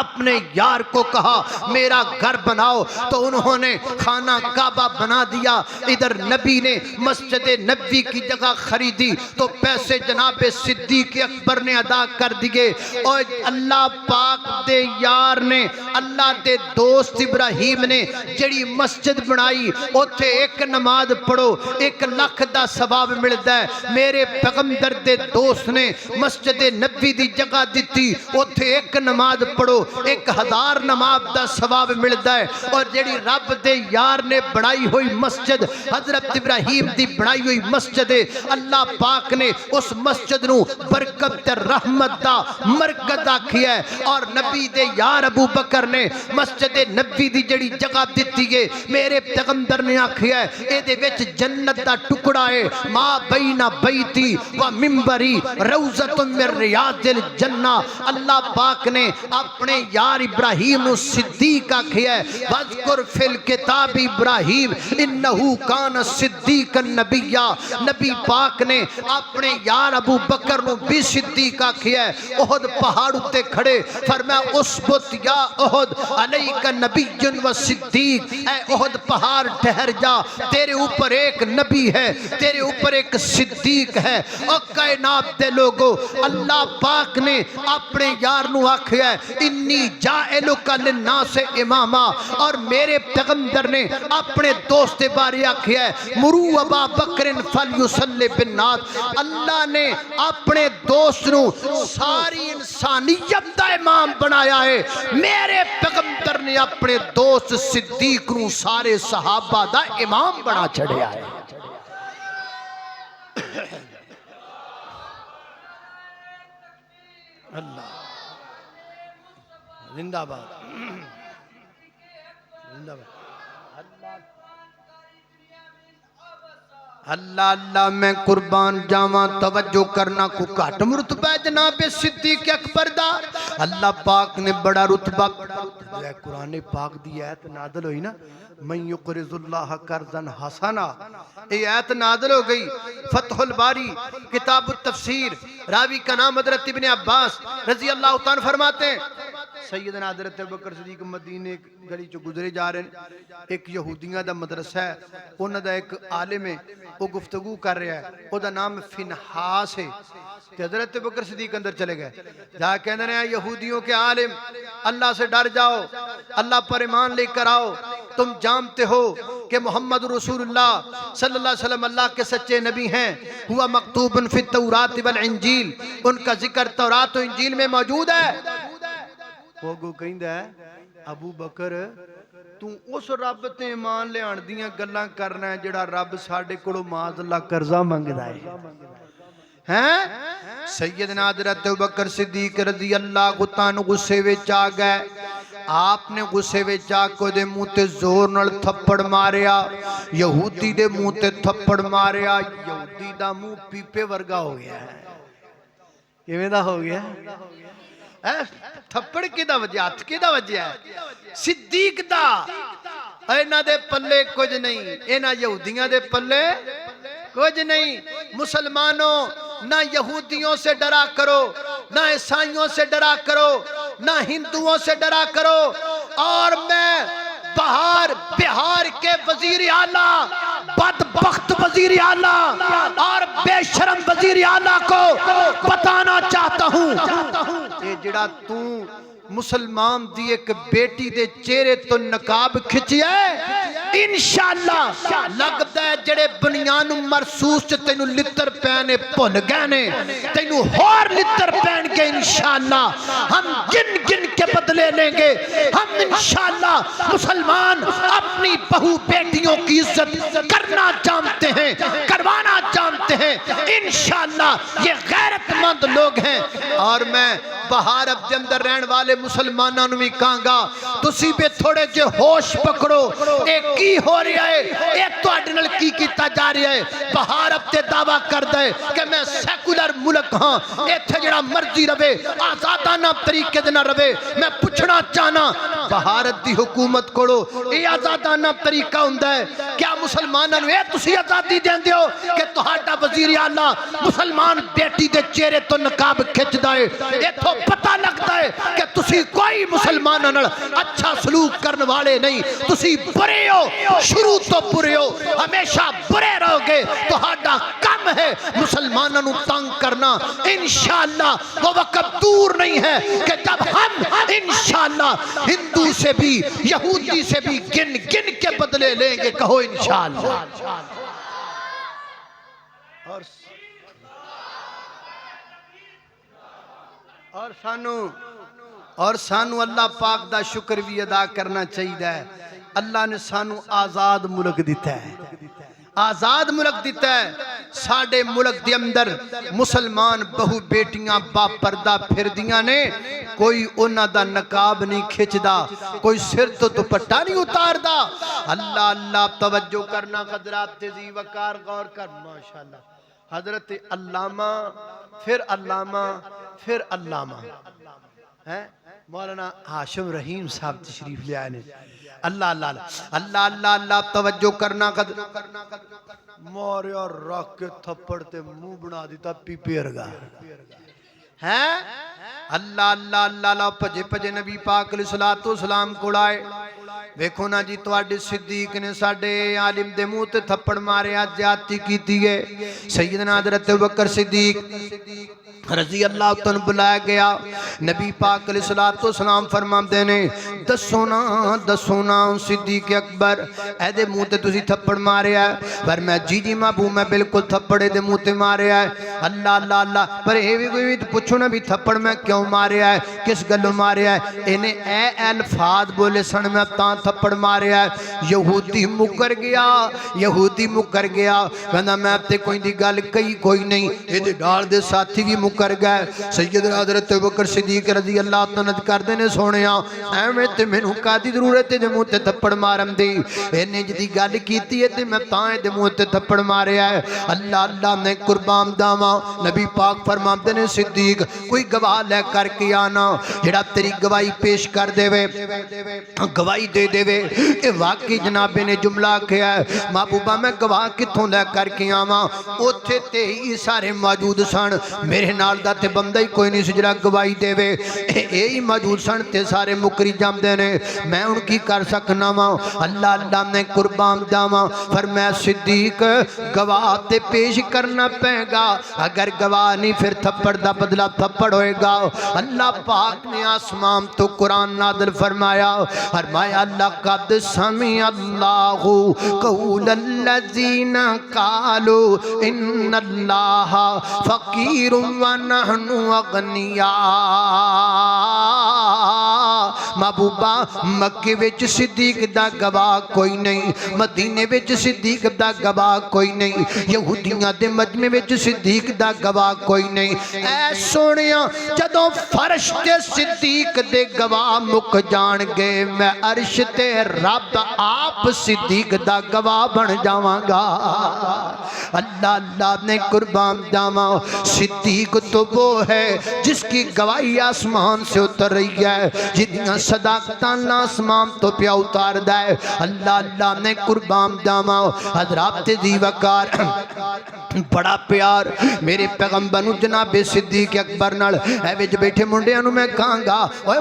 اپنے یار کو کہا میرا گھر بناؤ تو انہوں نے خانہ کعبہ بنا دیا۔ ادھر نبی نے مسجد نبوی کی جگہ خریدی تو پیسے جناب صدیق اکبر نے ادا کر دیے۔ اور اللہ پاک دے یار نے، اللہ دے دوست ابراہیم نے جڑی مسجد بنائی، اوتھے ایک نماز پڑھو 1 لاکھ دا ثواب ملتا ہے۔ میرے پیغمبر دے دوست نے مسجد نبوی دی جگہ دیتی، اوتھے ایک نماز پڑھو 1000 نماز دا ثواب ملتا ہے۔ اور جڑی رب دے یار نے بنائی ہوئی مسجد، حضرت ابراہیم دی بنائی ہوئی مسجد ہے، اللہ پاک نے اس مسجد نو برکت رحمت دا مرکز آکھیا ہے۔ اور نبی دے یار ابو بکر نے مسجد نبوی دی جڑی جگہ دیتی ہے، میرے پیغمبر نے آکھیا ہے اے دے وچ جنت دا ٹکڑا ہے، ما بین بیتی و منبری روضۃ من ریاض الجنہ۔ اللہ پاک نے اپنے یار ابراہیم صدیق آکھیا ہے وَاذْكُرْ فِي الْكِتَابِ ابراہیم انہو کان صدیقا نبیّا۔ نبی پاک نے اپنے یار ابو بکر نو بھی صدیق آکھیا ہے۔ احد پہاڑ اتے کھڑے فرمایا اسبت یا احد علیک نبی و صدیق، اے احد پہاڑ ٹھہر جا، تیرے اوپر ایک نبی ہے، تیرے اوپر ایک صدیق ہے۔ اور کائنات دے لوگو اللہ پاک نے اپنے یار نو آکھیا ہے انی جائلک للناس اماما، اور میرے پیغمبر نے اپنے دوست بارے آکھیا ہے مرو ابا بکر فلیصلی بالناس۔ اللہ نے اپنے دوست نو ساری انسانیت دا امام بنایا ہے۔ میرے پیغمبر نے اپنے دوست صدیق نو سارے صحابہ دا امام بنا چھڑیا ہے۔ اللہ زندہ باد، زندہ باد۔ اللہ اللہ میں قربان جاواں، توجہ کرنا کو کٹ مرتبہ جناب صدیق اکبر دا۔ اللہ پاک نے بڑا رتبہ، قرآن پاک دی آیت نازل ہوئی نا من یقرض اللہ قرضا حسنا، یہ آیت نازل ہو گئی۔ فتح الباری کتاب التفسیر، راوی کا نام حضرت ابن عباس رضی اللہ تعالیٰ فرماتے ہیں سیدنا حضرت ابوبکر صدیق مدینے گلی چو گزرے جا رہے ہیں، ایک یہودیاں دا مدرسہ ہے، انہاں دا ایک عالم ہے، وہ گفتگو کر رہا ہے، وہ دا نام فنحاس ہے۔ کہ حضرت ابوبکر صدیق اندر چلے گئے، جہاں کہنے رہے ہیں یہودیوں کے عالم، اللہ سے ڈر جاؤ، اللہ پر ایمان لے کر آؤ، تم جانتے ہو کہ محمد رسول اللہ صلی اللہ علیہ وسلم اللہ کے سچے نبی ہیں، ہوا مکتوب فی التورات والانجیل، ان کا ذکر تورات و انجیل میں موجود ہے۔ وہ گو کہندہ ہے ابو بکر تو اس رب تے ایمان لے آن دیاں گلاں کرنا ہے جڑا رب ساڑھے کڑو معاذ اللہ قرضہ مانگدا ہے۔ سیدنا حضرت ابوبکر صدیق رضی اللہ عنہ غصے وچ آ گئے، آپ نے غصے وچ آ کے دے منہ تے زور نال تھپڑ ماریا، یہودی دے منہ تے تھپڑ ماریا، یہودی دا منہ پیپے ورگا ہو گیا ہے۔ کیویں دا ہو گیا؟ تھپڑ کی دا وجہ، ہاتھ کی دا وجہ ہے صدیق دا، اینا دے پلے کچھ نہیں، اینا یہودیاں دے پلے کچھ نہیں۔ مسلمانوں نہ یہودیوں سے ڈرا کرو، نہ عیسائیوں سے ڈرا کرو، نہ ہندوؤں سے ڈرا کرو، اور میں بہار کے وزیر اعلیٰ، بدبخت وزیر اعلیٰ اور بے شرم وزیر اعلیٰ کو بتانا چاہتا ہوں، یہ جڑا تو مسلمان دی ایک بیٹی دے چہرے تو نقاب کھچی ہے، انشاءاللہ لگتا ہے جڑے بنیان مرسوس چ تینو لتر پہنے پھل گئے نے، تینو ہور لتر پہن کے انشاءاللہ ہم گن گن کے بدلے لیں گے۔ ہم انشاءاللہ مسلمان اپنی بہو بیٹیوں کی عزت کرنا جانتے ہیں، کروانا جانتے ہیں، انشاءاللہ یہ غیرت مند لوگ ہیں۔ اور میں بہارت کے اندر رہن والے مسلمانوں بھی کہاں گا تسی بھی تھوڑے جے ہوش پکڑو، ایک کی ہو رہا ہے، ایک تو اڈنل کی کیتا جا رہا ہے۔ بہارت تے دعویٰ کر دے کہ میں سیکولر ملک ہاں، ایتھے جڑا مرضی رہے، آزادانہ طریقے دے نہ رہے۔ میں پوچھنا چاہنا بہارت دی حکومت کوڑو یہ آزادانہ طریقہ ہوندہ ہے؟ کیا مسلمانوں نے تسی آزادی دین دیو کہ تہاڈا وزیر اعلیٰ مسلمان بیٹی دے چہرے تو نقاب کھچ دائے؟ یہ تو پتہ لگتا ہے کہ تسی کوئی مسلمانوں نے اچھا سلوک کرنے والے نہیں، تسی برے ہو، شروع تو برے ہو، ہمیشہ برے رہو گے۔ تو ہاڈا کم ہے مسلمانوں نے تنگ کرنا۔ انشاءاللہ وہ وقت دور نہیں ہے کہ جب ہم انشاءاللہ ہندو سے بھی یہودی سے بھی گن گن کے بدلے لیں گے، کہو انشاءاللہ۔ اور سانو اللہ پاک دا شکر بھی ادا کرنا چاہیے۔ اللہ نے سانو آزاد ملک دیتا ہے، آزاد ملک دیتا ہے۔ ساڑھے ملک دے اندر مسلمان بہو بیٹیاں با پردہ پھر دیاں نے، کوئی انہ دا نقاب نہیں کھچ دا، کوئی سر تو دوپٹہ نہیں اتار دا۔ اللہ اللہ توجہ کرنا قدرات تیزی وقار غور کر، ماشاءاللہ حضرت علامہ پھر علامہ پھر علامہ مولانا ہاشم رحیم صاحب تشریف لے آئے نے۔ اللہ اللہ اللہ اللہ اللہ توجہ کرنا موریا رکھ کے تھپڑ تے منہ بنا دیتا پی پیرگا ہے۔ اللہ اللہ اللہ اللہ پجے پجے نبی پاک علیہ السلام کو لائے۔ ویکھو نا جی تواڈے صدیق نے ساڈے عالم دے منہ تے تھپڑ مارے، زیادتی کیتی ہے۔ سیدنا حضرت ابوبکر صدیق رضی اللہ عنہ بلایا گیا، نبی پاک علیہ السلام فرماندے نے دسونا صدیق اکبر اے دے منہ تے تسی تھپڑ ماریا ہے؟ پر میں جی مابو میں بالکل تھپڑے دے منہ تے ماریا ہے۔ اللہ اللہ اللہ پر اے بھی پوچھو نا بھی تھپڑ میں کیوں ماریا ہے، کس گلو ماریا ہے؟ انہیں اے الفاظ بولے سن میں تاں تھپڑ ماریا ہے۔ یہودی مکر گیا کہنا میں اب تے کوئی دی گل کئی کوئی نہیں، اے دے ڈال دے ساتھی بھی مکر گئے۔ سیدنا حضرت ابوبکر صدیق رضی اللہ عنہ کر دینے سونیا اے میں تے مینوں کادی ضرورت ہے منہ تے تھپڑ مارن دی، انہیں جدی گل کیتی ہے تے میں تاں دے منہ تے تھپڑ ماریا ہے۔ اللہ اللہ نے قربان داواں نبی پاک فرماندے نے صدیق کوئی گواہ لے کر کے آنا جڑا تیری گواہی پیش کر دے وے، گواہی دے وے کہ واقعی جناب نے جملہ کیا ہے محبوبہ میں گواہ کتھوں لے کر کے آواں اوتھے تے ہی سارے موجود سن میرے نال دا تے بندہ ہی کوئی نہیں سی جڑا گواہی دے وے اے ہی موجود سن تے سارے مکری جاندے نے میں ان کی کر سکنا وا اللہ اللہ نے قربان جاواں فرمایا صدیق گواہ تے پیش کرنا پے گا اگر گواہ نہیں پھر تھپڑ دا بدلہ تھپڑ ہوئے گا اللہ پاک نے آسمان تو قرآن نازل فرمایا لقد سمع اللہ قول الذین قالوا ان اللہ فقیر ونحن اغنیاء محبوبہ مکے وچ صدیق دا گواہ کوئی نہیں مدینے وچ صدیق دا گواہ کوئی نہیں یہودیاں دے مجمع وچ صدیق دا گواہ کوئی نہیں اے سونیا جدوں فرش تے صدیق دے گواہ مک جان گے میں عرش تے رب آپ صدیق دا گواہ بن جاواں گا اللہ اللہ نے قربان جاواں صدیق تو وہ ہے جس کی گواہی آسمان سے اتر رہی ہے جتنا صداقت اللہ آسمان تو پیا اتار دائے اللہ اللہ نے قربان جاواں حضرات دی وقار بڑا پیار میرے پیغمبر جناب صدیق اکبر نال اے وچ بیٹھے منڈیاں نو میں کہاں گا اوے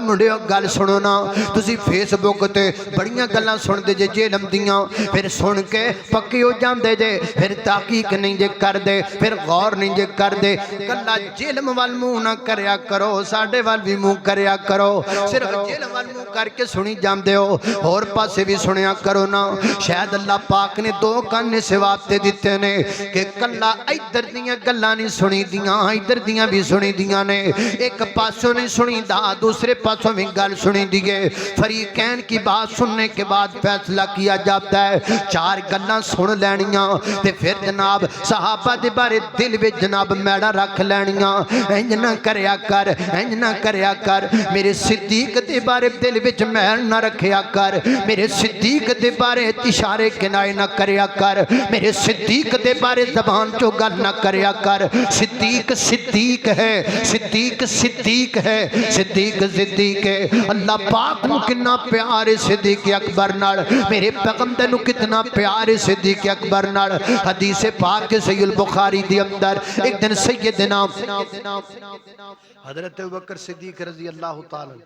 منڈیو گل سنو نا تسی فیس بک تے بڑیاں گلاں سن دے جے جہلم دیاں پھر سن کے پکی ہو جاندے جے پھر تحقیق نہیں جے کر دے پھر غور نہیں جے کر دے کلا جہلم وال منہ نہ کریا کرو ساڈے وال بھی منہ کریا کرو صرف جہلم وال منہ کر کے سنی جاندے ہو اور پاسے بھی سنیا کرو نا شاید اللہ پاک نے دو کان ثواب تے دتے نے کہ کلا ادھر دیاں گلاں نہیں سنی دیاں ادھر دیاں بھی سنی دیاں نے ایک پاسوں نہیں سنی دا دوسرے پاسوں بھی گل سنی دیئے فریقین کی بات سننے کے بعد فیصلہ کیا جاتا ہے چار گلاں سن لینیاں تے پھر جناب صحابہ دے بارے دل وچ جناب میڑا رکھ لینیاں انج نہ کریا کر میرے صدیق دے بارے دل وچ میڑ نہ رکھیا کر میرے صدیق دے بارے اشارے کنائے نہ کریا کر میرے صدیق دے بارے زبان چو گل نہ کریا کر صدیق صدیق ہے صدیق صدیق ہے صدیق صدیق ہے اللہ پاک نو کتنا پیار ہے صدیق اکبر نال میرے پیغمبر نو کتنا پیار ہے صدیق اکبر نال حدیث پاک صحیح البخاری دی اندر ایک دن سیدنا حضرت ابوبکر صدیق رضی اللہ تعالی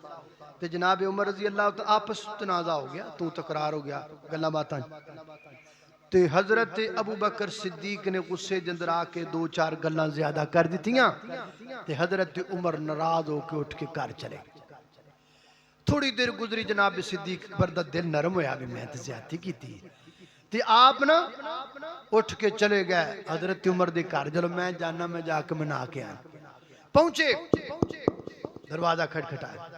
تے جناب عمر رضی اللہ تعالی آپس تنازع ہو گیا تو تکرار ہو گیا گلاں باتاں تے حضرت ابوبکر صدیق نے غصے جندر آ کے دو چار گلاں زیادہ کر دیتیاں تے حضرت عمر ناراض ہو کے اٹھ کے گھر چلے تھوڑی دیر گزری جناب صدیق اکبر دا دل نرم ہویا بھی میں تے زیادتی کی تھی تے آپ نا اٹھ کے چلے گئے حضرت عمر دے گھر چلو میں جانا میں جا کے منا کے آیا پہنچے دروازہ کھٹکھٹایا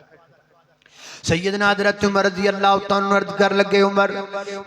سیدنا حضرت عمر رضی اللہ تعالیٰ عرض کر لگے عمر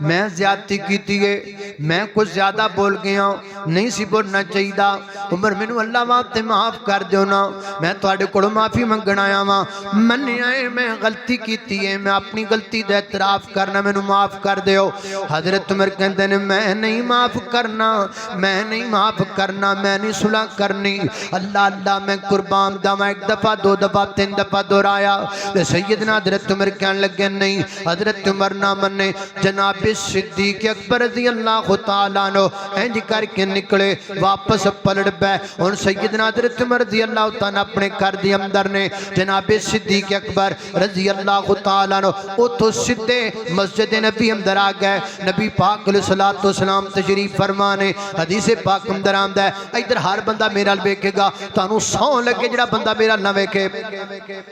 میں زیادتی کیتی ہے میں کچھ زیادہ بول گیا نہیں سی بولنا چاہیے دا عمر میں اللہ واسطے معاف کر دیو نا میں تواڈے کول معافی منگنا آیا وا منیا ہے میں غلطی کیتی ہے میں اپنی غلطی دا اعتراف کرنا مینوں معاف کر دیو حضرت عمر کہندے نے میں نہیں معاف کرنا میں نہیں صلح کرنی اللہ اللہ میں قربان جاواں ایک دفعہ دو دفعہ تین دفعہ دہرایا سیدنا حضرت عمر کہنے لگے نہیں حضرت عمر نہ منے جناب صدیق اکبر رضی اللہ تعالیٰ عنہ انج کر کے نکلے واپس پلٹ بے ان سیدنا حضرت عمر رضی اللہ تعالیٰ اپنے گھر دے اندر نے جناب صدیق اکبر رضی اللہ تعالیٰ عنہ اتھوں سدھے مسجد نبی اندر آ گئے نبی پاک علیہ الصلوۃ والسلام تشریف فرمانے حدیث پاک اندر آندا ہے ادھر ہر بندہ میرا ویکھے گا تانوں سو لگے جڑا بندہ میرا نہ ویکھے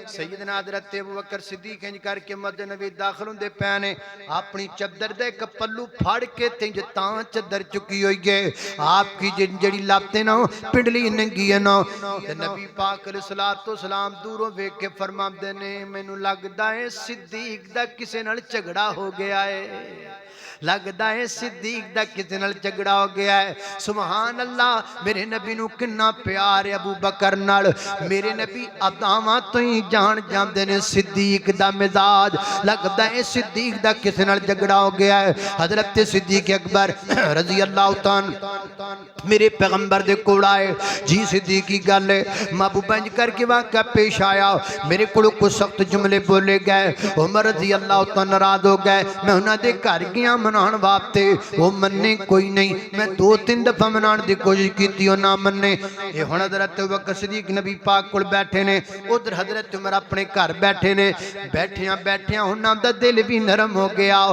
سیدنا حضرت ابوبکر صدیق انج کر کے مسجد نبی داخل ہوندے پے نے اپنی چادر دے ایک پلو پھاڑ کے تنج تاں چادر چکی ہوئی ہے آپ کی جڑی لاتے نا پنڈلی ننگی ہے نا نبی پاک علیہ الصلوۃ والسلام دوروں ویکھ کے فرماندے نے مینوں لگدا ہے صدیق دا کسے نال جھگڑا ہو گیا ہے لگدا ہے صدیق دا کسے نال جھگڑا ہو گیا ہے سبحان اللہ میرے نبی نو کنا پیار ہے ابو بکر نال میرے نبی اداواں تو ہی جان جاندے نے صدیق دا مزاج لگدا ہے صدیق دا کسے نال جھگڑا ہو گیا ہے حضرت صدیق اکبر رضی اللہ تعالی میرے پیغمبر دے کول آئے جی صدیق کی گل ہے محبوب انج کر کے واقعہ پیش آیا میرے کول کو سخت جملے بولے گئے عمر رضی اللہ تعالی ناراض ہو گئے میں انہاں دے گھر گیا منان واسطے وہ مننے کوئی نہیں میں 2-3 دفعہ منان دی کوشش کیتی او نہ مننے اے ہن حضرت ابوبکر صدیق نبی پاک کول بیٹھے نے ادھر حضرت عمر اپنے گھر بیٹھے نے بیٹھیاں انہاں دا دل بھی نرم ہو گیا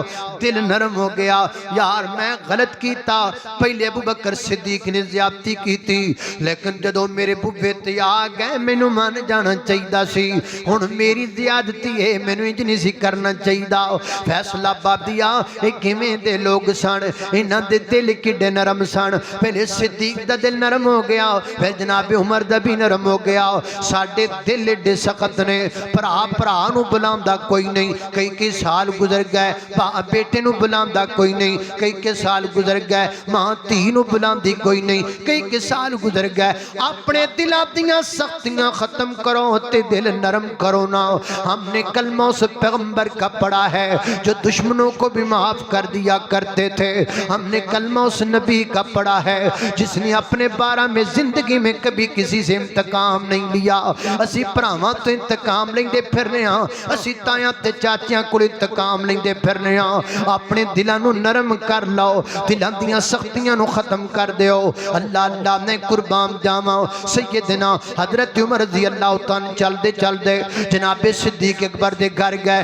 دل نرم ہو گیا یار میں غلط کیتا پہلے ابوبکر صدیق نے زیادتی کیتی لیکن جدوں میرے بوبے تے آ گئے مینوں مان جانا چاہیدا سی ہن میری زیادتی ہے مینوں انج نہیں سی کرنا چاہیدا فیصلہ بابیا اے کیویں دے لوگ سن انہاں دے دل کڈے نرم سن پہلے صدیق دا دل نرم ہو گیا پھر جناب عمر دا بھی نرم ہو گیا ساڈے دل ایڈے سخت نے بھرا نو بلاندا کوئی نہیں کئی سال گزر گئے بیٹے نو بلاندا کوئی نہیں کئی سال گزر گئے ماں دھی نو بلاندی کوئی نہیں کئی سال گزر گئے اپنے دلاں دیاں سختیاں ختم کرو تے دل نرم کرو نا ہم نے کلمہ اس پیغمبر کا پڑھا ہے جو دشمنوں کو بھی معاف کر دیا کرتے تھے ہم نے کلمہ اس نبی کا پڑھا ہے جس نے اپنے بارہ میں زندگی میں کبھی کسی سے انتقام نہیں لیا اسی پراواں تو انتقام لیندے پھرنے ہاں اسی تایاں تے چاچیاں کو انتقام لیندے پھرنے ہاں اپنے دلاں نو نرم کر لو دلاں دیاں سختیاں نو ختم کر دیو اللہ نے قربان جاواں سیدنا حضرت عمر رضی اللہ تعالی چل دے جناب صدیق اکبر دے گھر گئے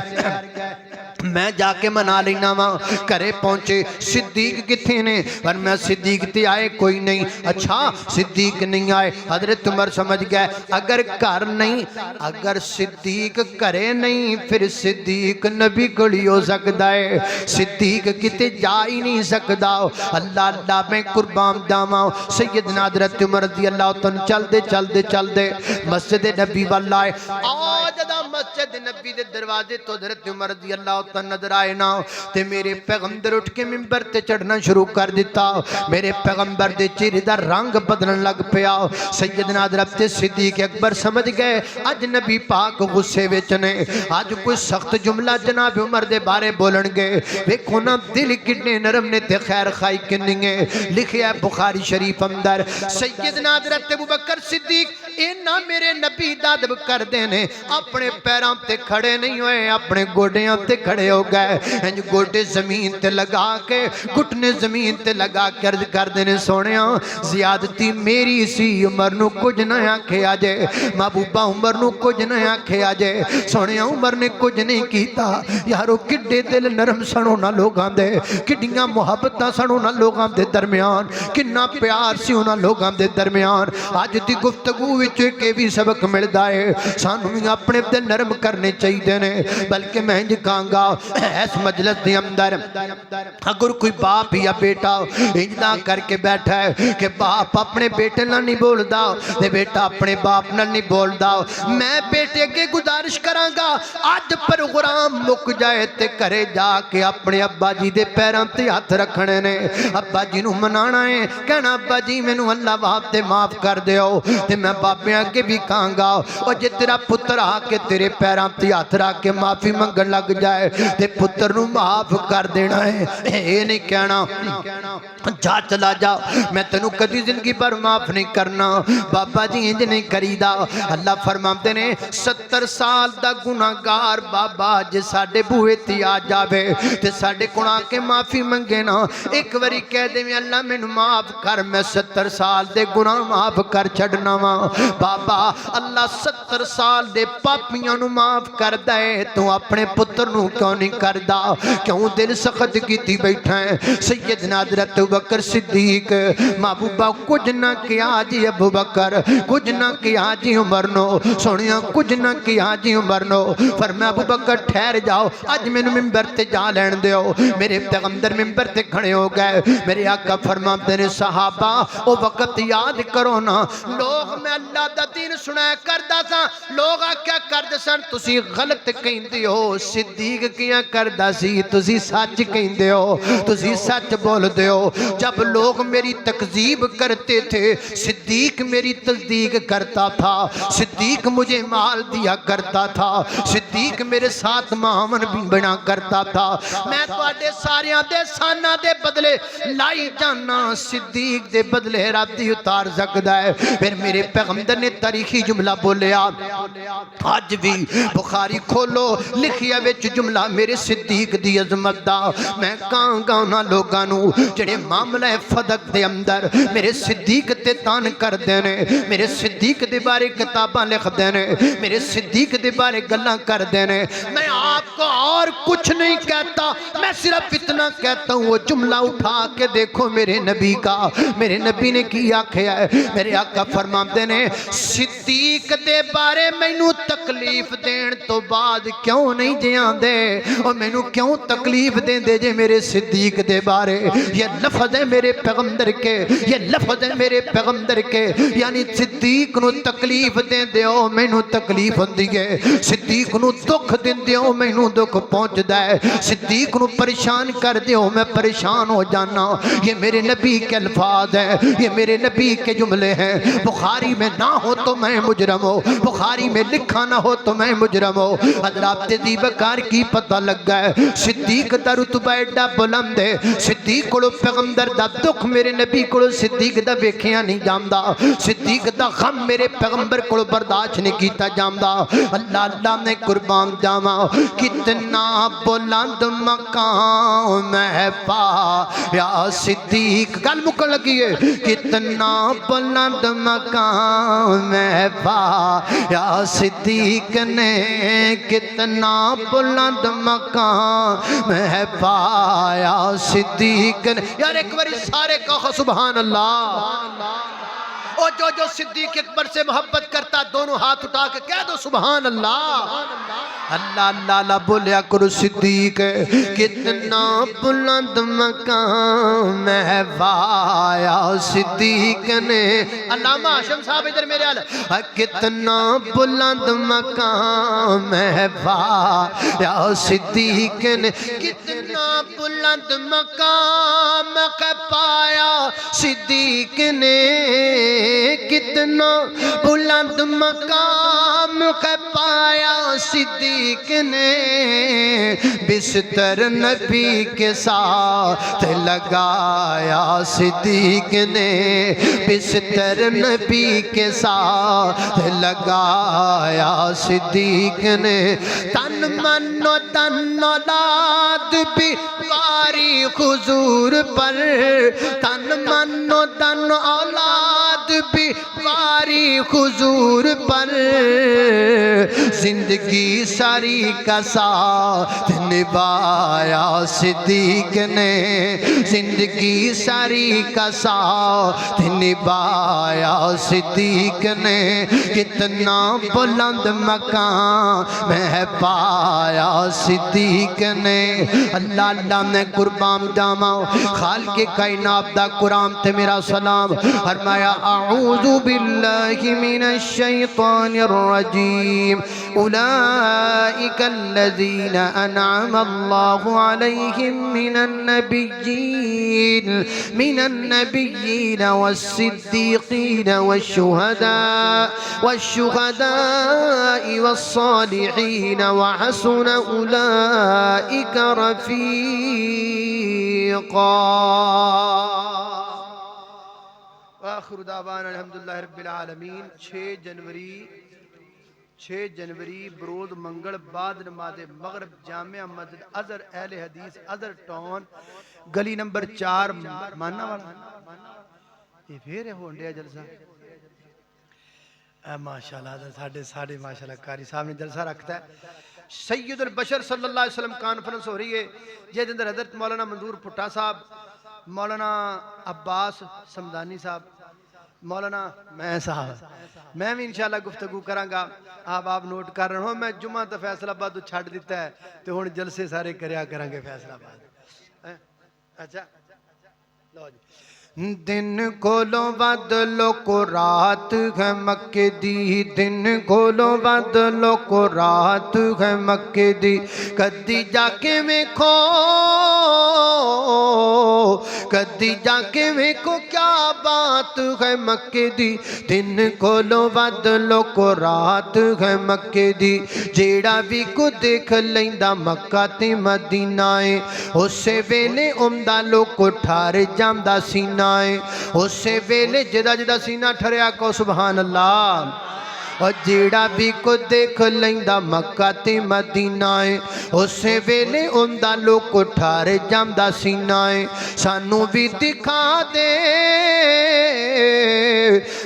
میں جا کے منا لینا وہاں کرے پہنچے صدیق کتھے نے پر میں صدیق تے آئے کوئی نہیں اچھا صدیق نہیں آئے حضرت عمر سمجھ گئے اگر کر نہیں اگر صدیق کرے نہیں پھر صدیق نبی گڑی ہو سکتا ہے صدیق کتے جا ہی نہیں سکتا اللہ میں قربان جاواں سیدنا حضرت عمر رضی اللہ تعالی چل دے مسجد نبی والا آئے آج دا مسجد نبی دے دروازے تو حضرت عمر رضی اللہ نظر آئے نا تے میرے پیغمبر اٹھ کے منبر تے چڑھنا شروع کر دیتا میرے پیغمبر دے چہرے دا رنگ بدلن لگ پیا سیدنا حضرت صدیق اکبر سمجھ گئے اج نبی پاک غصے وچ نے اج کوئی سخت جملہ جناب عمر دے بارے بولن گے ویکھو نا دل کتنے نرم نے تے خیر خائی کنی ہے لکھیا ہے بخاری شریف اندر سیدنا حضرت ابوبکر صدیق اینا میرے نبی دا ادب کر دینے اپنے پیراں تے کھڑے نہیں ہوئے اپنے گوڑیاں تے کھڑے ہو گئے انج گوڑے زمین تے لگا کے گھٹنے زمین تے لگا کر دینے سونیاں زیادتی میری سی عمر نو کچھ نہ آکھے آجے محبوبہ عمر نو کچھ نہ آکھے آجے سونیاں عمر نے کچھ نہیں کیتا یارو کڈے دل نرم سنو نہ لوگاں دے کڈیاں محبتاں سنو نہ لوگاں دے درمیان کنا پیار سی انہاں لوگاں دے درمیان آج دی گفتگو وچ کے بھی سبق ملدا ہے سانو بھی اپنے دل نرم کرنے چاہیے نے بلکہ میں انج کہاں گا اس مجلس دے اندر اگر کوئی باپ یا بیٹا انجدہ کر کے بیٹھا ہے کہ باپ اپنے بیٹے نہ نہیں بول دا تے بیٹا اپنے باپ نہ نہیں بول دا میں بیٹے کے گزارش کراں گا آج پروگرام مک جائے تے کرے جا کے اپنے ابا جی دے پیراں تے ہاتھ رکھنے نے ابا جی نو منانا ہے کہنا ابا جی مینوں اللہ باپ تے معاف کر دیو تے میں باپے آگے بھی کہاں گا اور جے تیرا پتر آ کے تیرے پیراں تے ہاتھ رکھ کے معافی منگن لگ جائے تے پتر نو معاف کر دینا ہے اے نہیں کہنا جا چلا جا میں تینوں کدی زندگی پر معاف نہیں کرنا بابا جی انج نہیں کریدا اللہ فرماتے نے 70 سال دا گناہگار بابا جے ساڈے بوئے تے آ جاوے تے ساڈے کول آ کے معافی منگے نا ایک واری کہہ دے میں اللہ مینوں معاف کر میں 70 سال دے گناہ معاف کر چھڈنا وا بابا اللہ 70 سال دے پاپیاں نو معاف کر دے تو اپنے پتر نو کیوں نہیں کردا کیوں دل سخت کیتی بیٹھا ہے سیدنا حضرت ابوبکر صدیق محبوبہ کچھ نہ کیا جی ابوبکر کچھ نہ کیا جی عمر نو سونیا کچھ نہ کیا جی عمر نو فرمایا ابوبکر ٹھہر جاؤ اج مینوں منبر تے جا لین دیو میرے پیغمبر منبر تے کھڑے ہو گئے میرے آقا فرماتے نے صحابہ او وقت یاد کرو نا لوگ میں اللہ دا دین سنایا کردا سا لوگ کیا کردے سن تسی غلط کہندے ہو صدیق کیا کردا سی تسی سچ کہندے ہو تسی سچ بول دے ہو جب لوگ میری تکذیب کرتے تھے صدیق میری تصدیق کرتا تھا صدیق مجھے مال دیا کرتا تھا صدیق میرے ساتھ معاون بھی بنا کرتا تھا میں تواڈے ساریاں دے ساناں دے بدلے لائی جانا صدیق دے بدلے رابطی اتار سکدا ہے پھر میرے پیغمبر نے تاریخی جملہ بولیا آج بھی بخاری کھولو لکھیا وچ جملہ میرے صدیق دی عظمت دا میں کہاں لوگاں نو جڑے معاملہ فدق دے اندر میرے صدیق تے تان کر دینے میرے صدیق دے بارے کتاباں لکھ دینے میرے صدیق دے بارے گلاں کر دینے میں آپ کو اور کچھ نہیں کہتا میں صرف اتنا کہتا ہوں وہ جملہ اٹھا کے دیکھو میرے نبی کا میرے نبی نے کی آکھیا ہے میرے آقا فرماتے نے صدیق دے بارے مینوں تکلیف دین تو بعد کیوں نہیں جیاں دے اور مینوں کیوں تکلیف دین دے جے میرے صدیق دے بارے یہ لفظ ہے میرے پیغمبر کے یہ لفظ ہے میرے پیغمبر کے یعنی صدیق نو تکلیف دین دے ہو مینوں تکلیف ہوندی ہے صدیق نو دکھ دین دے ہو مینوں دکھ پہنچدا ہے صدیق نو پریشان کر دے ہو میں پریشان ہو جانا یہ میرے نبی کے الفاظ ہیں یہ میرے نبی کے جملے ہیں بخاری میں نہ ہو تو میں مجرم ہو بخاری میں لکھا نہ ہو تو میں مجرم ہو حضرات تہذیب کار کی پتہ لگ گئے صدیق دا رتبہ ایڈا بلند ہے صدیق کو پیغمبر دا دکھ میرے نبی کو صدیق دا ویکھیا نہیں جاندا صدیق دا غم میرے پیغمبر کو برداشت نہیں کیتا جاندا اللہ نے قربان جاواں کتنا بلند مقام ہے پایا صدیق گل مکن لگی ہے کتنا بلند مقام ہے پایا صدیق نے کتنا بلند مقام ہے پایا صدیق نے یار ایک باری سارے کہو سبحان اللہ اور جو صدیق اکبر سے محبت کرتا دونوں ہاتھ اٹھا کے کہہ دو سبحان اللہ اللہ اللہ اللہ بولیا کرو صدیق کتنا بلند مقام ہے پایا صدیق نے علامہ ہاشم صاحب ادھر میرے آل کتنا بلند مقام ہے پایا صدیق نے کتنا بلند مقام ہے پایا صدیق نے کتنا بلند مقام ہے پایا صدیق نے بستر نبی کے ساتھ لگایا صدیق نے بستر نبی کے ساتھ لگایا صدیق نے تن من و تن اولاد بھی واری حضور پر تن من و تن اولاد بھی واری حضور پر زندگی ساری کا ساتھ نبھایا صدیق نے زندگی ساری کا ساتھ نبھایا صدیق نے کتنا بلند مقام میں پایا صدیق نے اللہ اللہ نے قربان جاواں خالق کائنات دا قرآن تے میرا سلام فرمایا اعوذ باللہ من الشیطان الرجیم اولئک الذین انعم اللہ علیہم من النبیین والصدیقین والشہداء والصالحین وحسن اولئک رفیقا وآخر دعوانا الحمدللہ رب العالمین 6 جنوری برود منگل بعد نماز مغرب جامعہ مسجد ازہر اہل حدیث ازہر ٹاؤن گلی نمبر 4 ماننا والا یہ پھر ہونڈیا جلسہ ماشاءاللہ ساڑھے ماشاءاللہ قاری صاحب نے جلسہ رکھتا ہے سید البشر صلی اللہ علیہ وسلم کانفرنس ہو رہی ہے جہد اندر حضرت مولانا منظور پھٹا صاحب مولانا عباس سمدانی صاحب مولانا میں صاحب میں بھی انشاءاللہ گفتگو کروں گا آپ نوٹ کر رہے ہوں میں جمعہ تا فیصل آباد چھاڑ دیتا ہے تو ہون جلسے سارے کریا کریں گے فیصل آباد اچھا لو جی دن کولوں ود لوکو رات ہے مکے دی دن کولوں ود لوکو رات ہے مکے دی کدی جا کے ویکھو کدی جا کے ویکھو کیا بات ہے مکے دی دن کولوں ود لوکو رات ہے مکے دی جیڑا بھی کو دیکھ لیندا مکہ تے مدینہ ہے اسے ویلے عمدہ لوکو ٹھار جامدا سینہ اسے ویلے جدا جدا سینہ ٹھریا کو سبحان اللہ اور جیڑا بھی کو دیکھ لیندا مکہ تے مدینہ ہے اسے ویلے عمدہ لوگ ٹھار جامدا سینہ ہے سانو بھی دکھا دے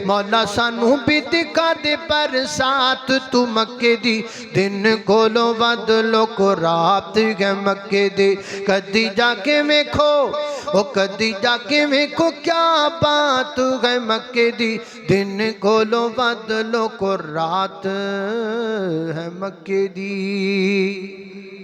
مولا سانو بھی دکھا دے برسات تو مکے دی دن کولوں ود لوگ رات ہے مکے دی کدی جا کے ویکھو او کدی جا کے ویکھو کیا بات ہے مکے دی دن کولوں ود لوگ رات ہے مکے دی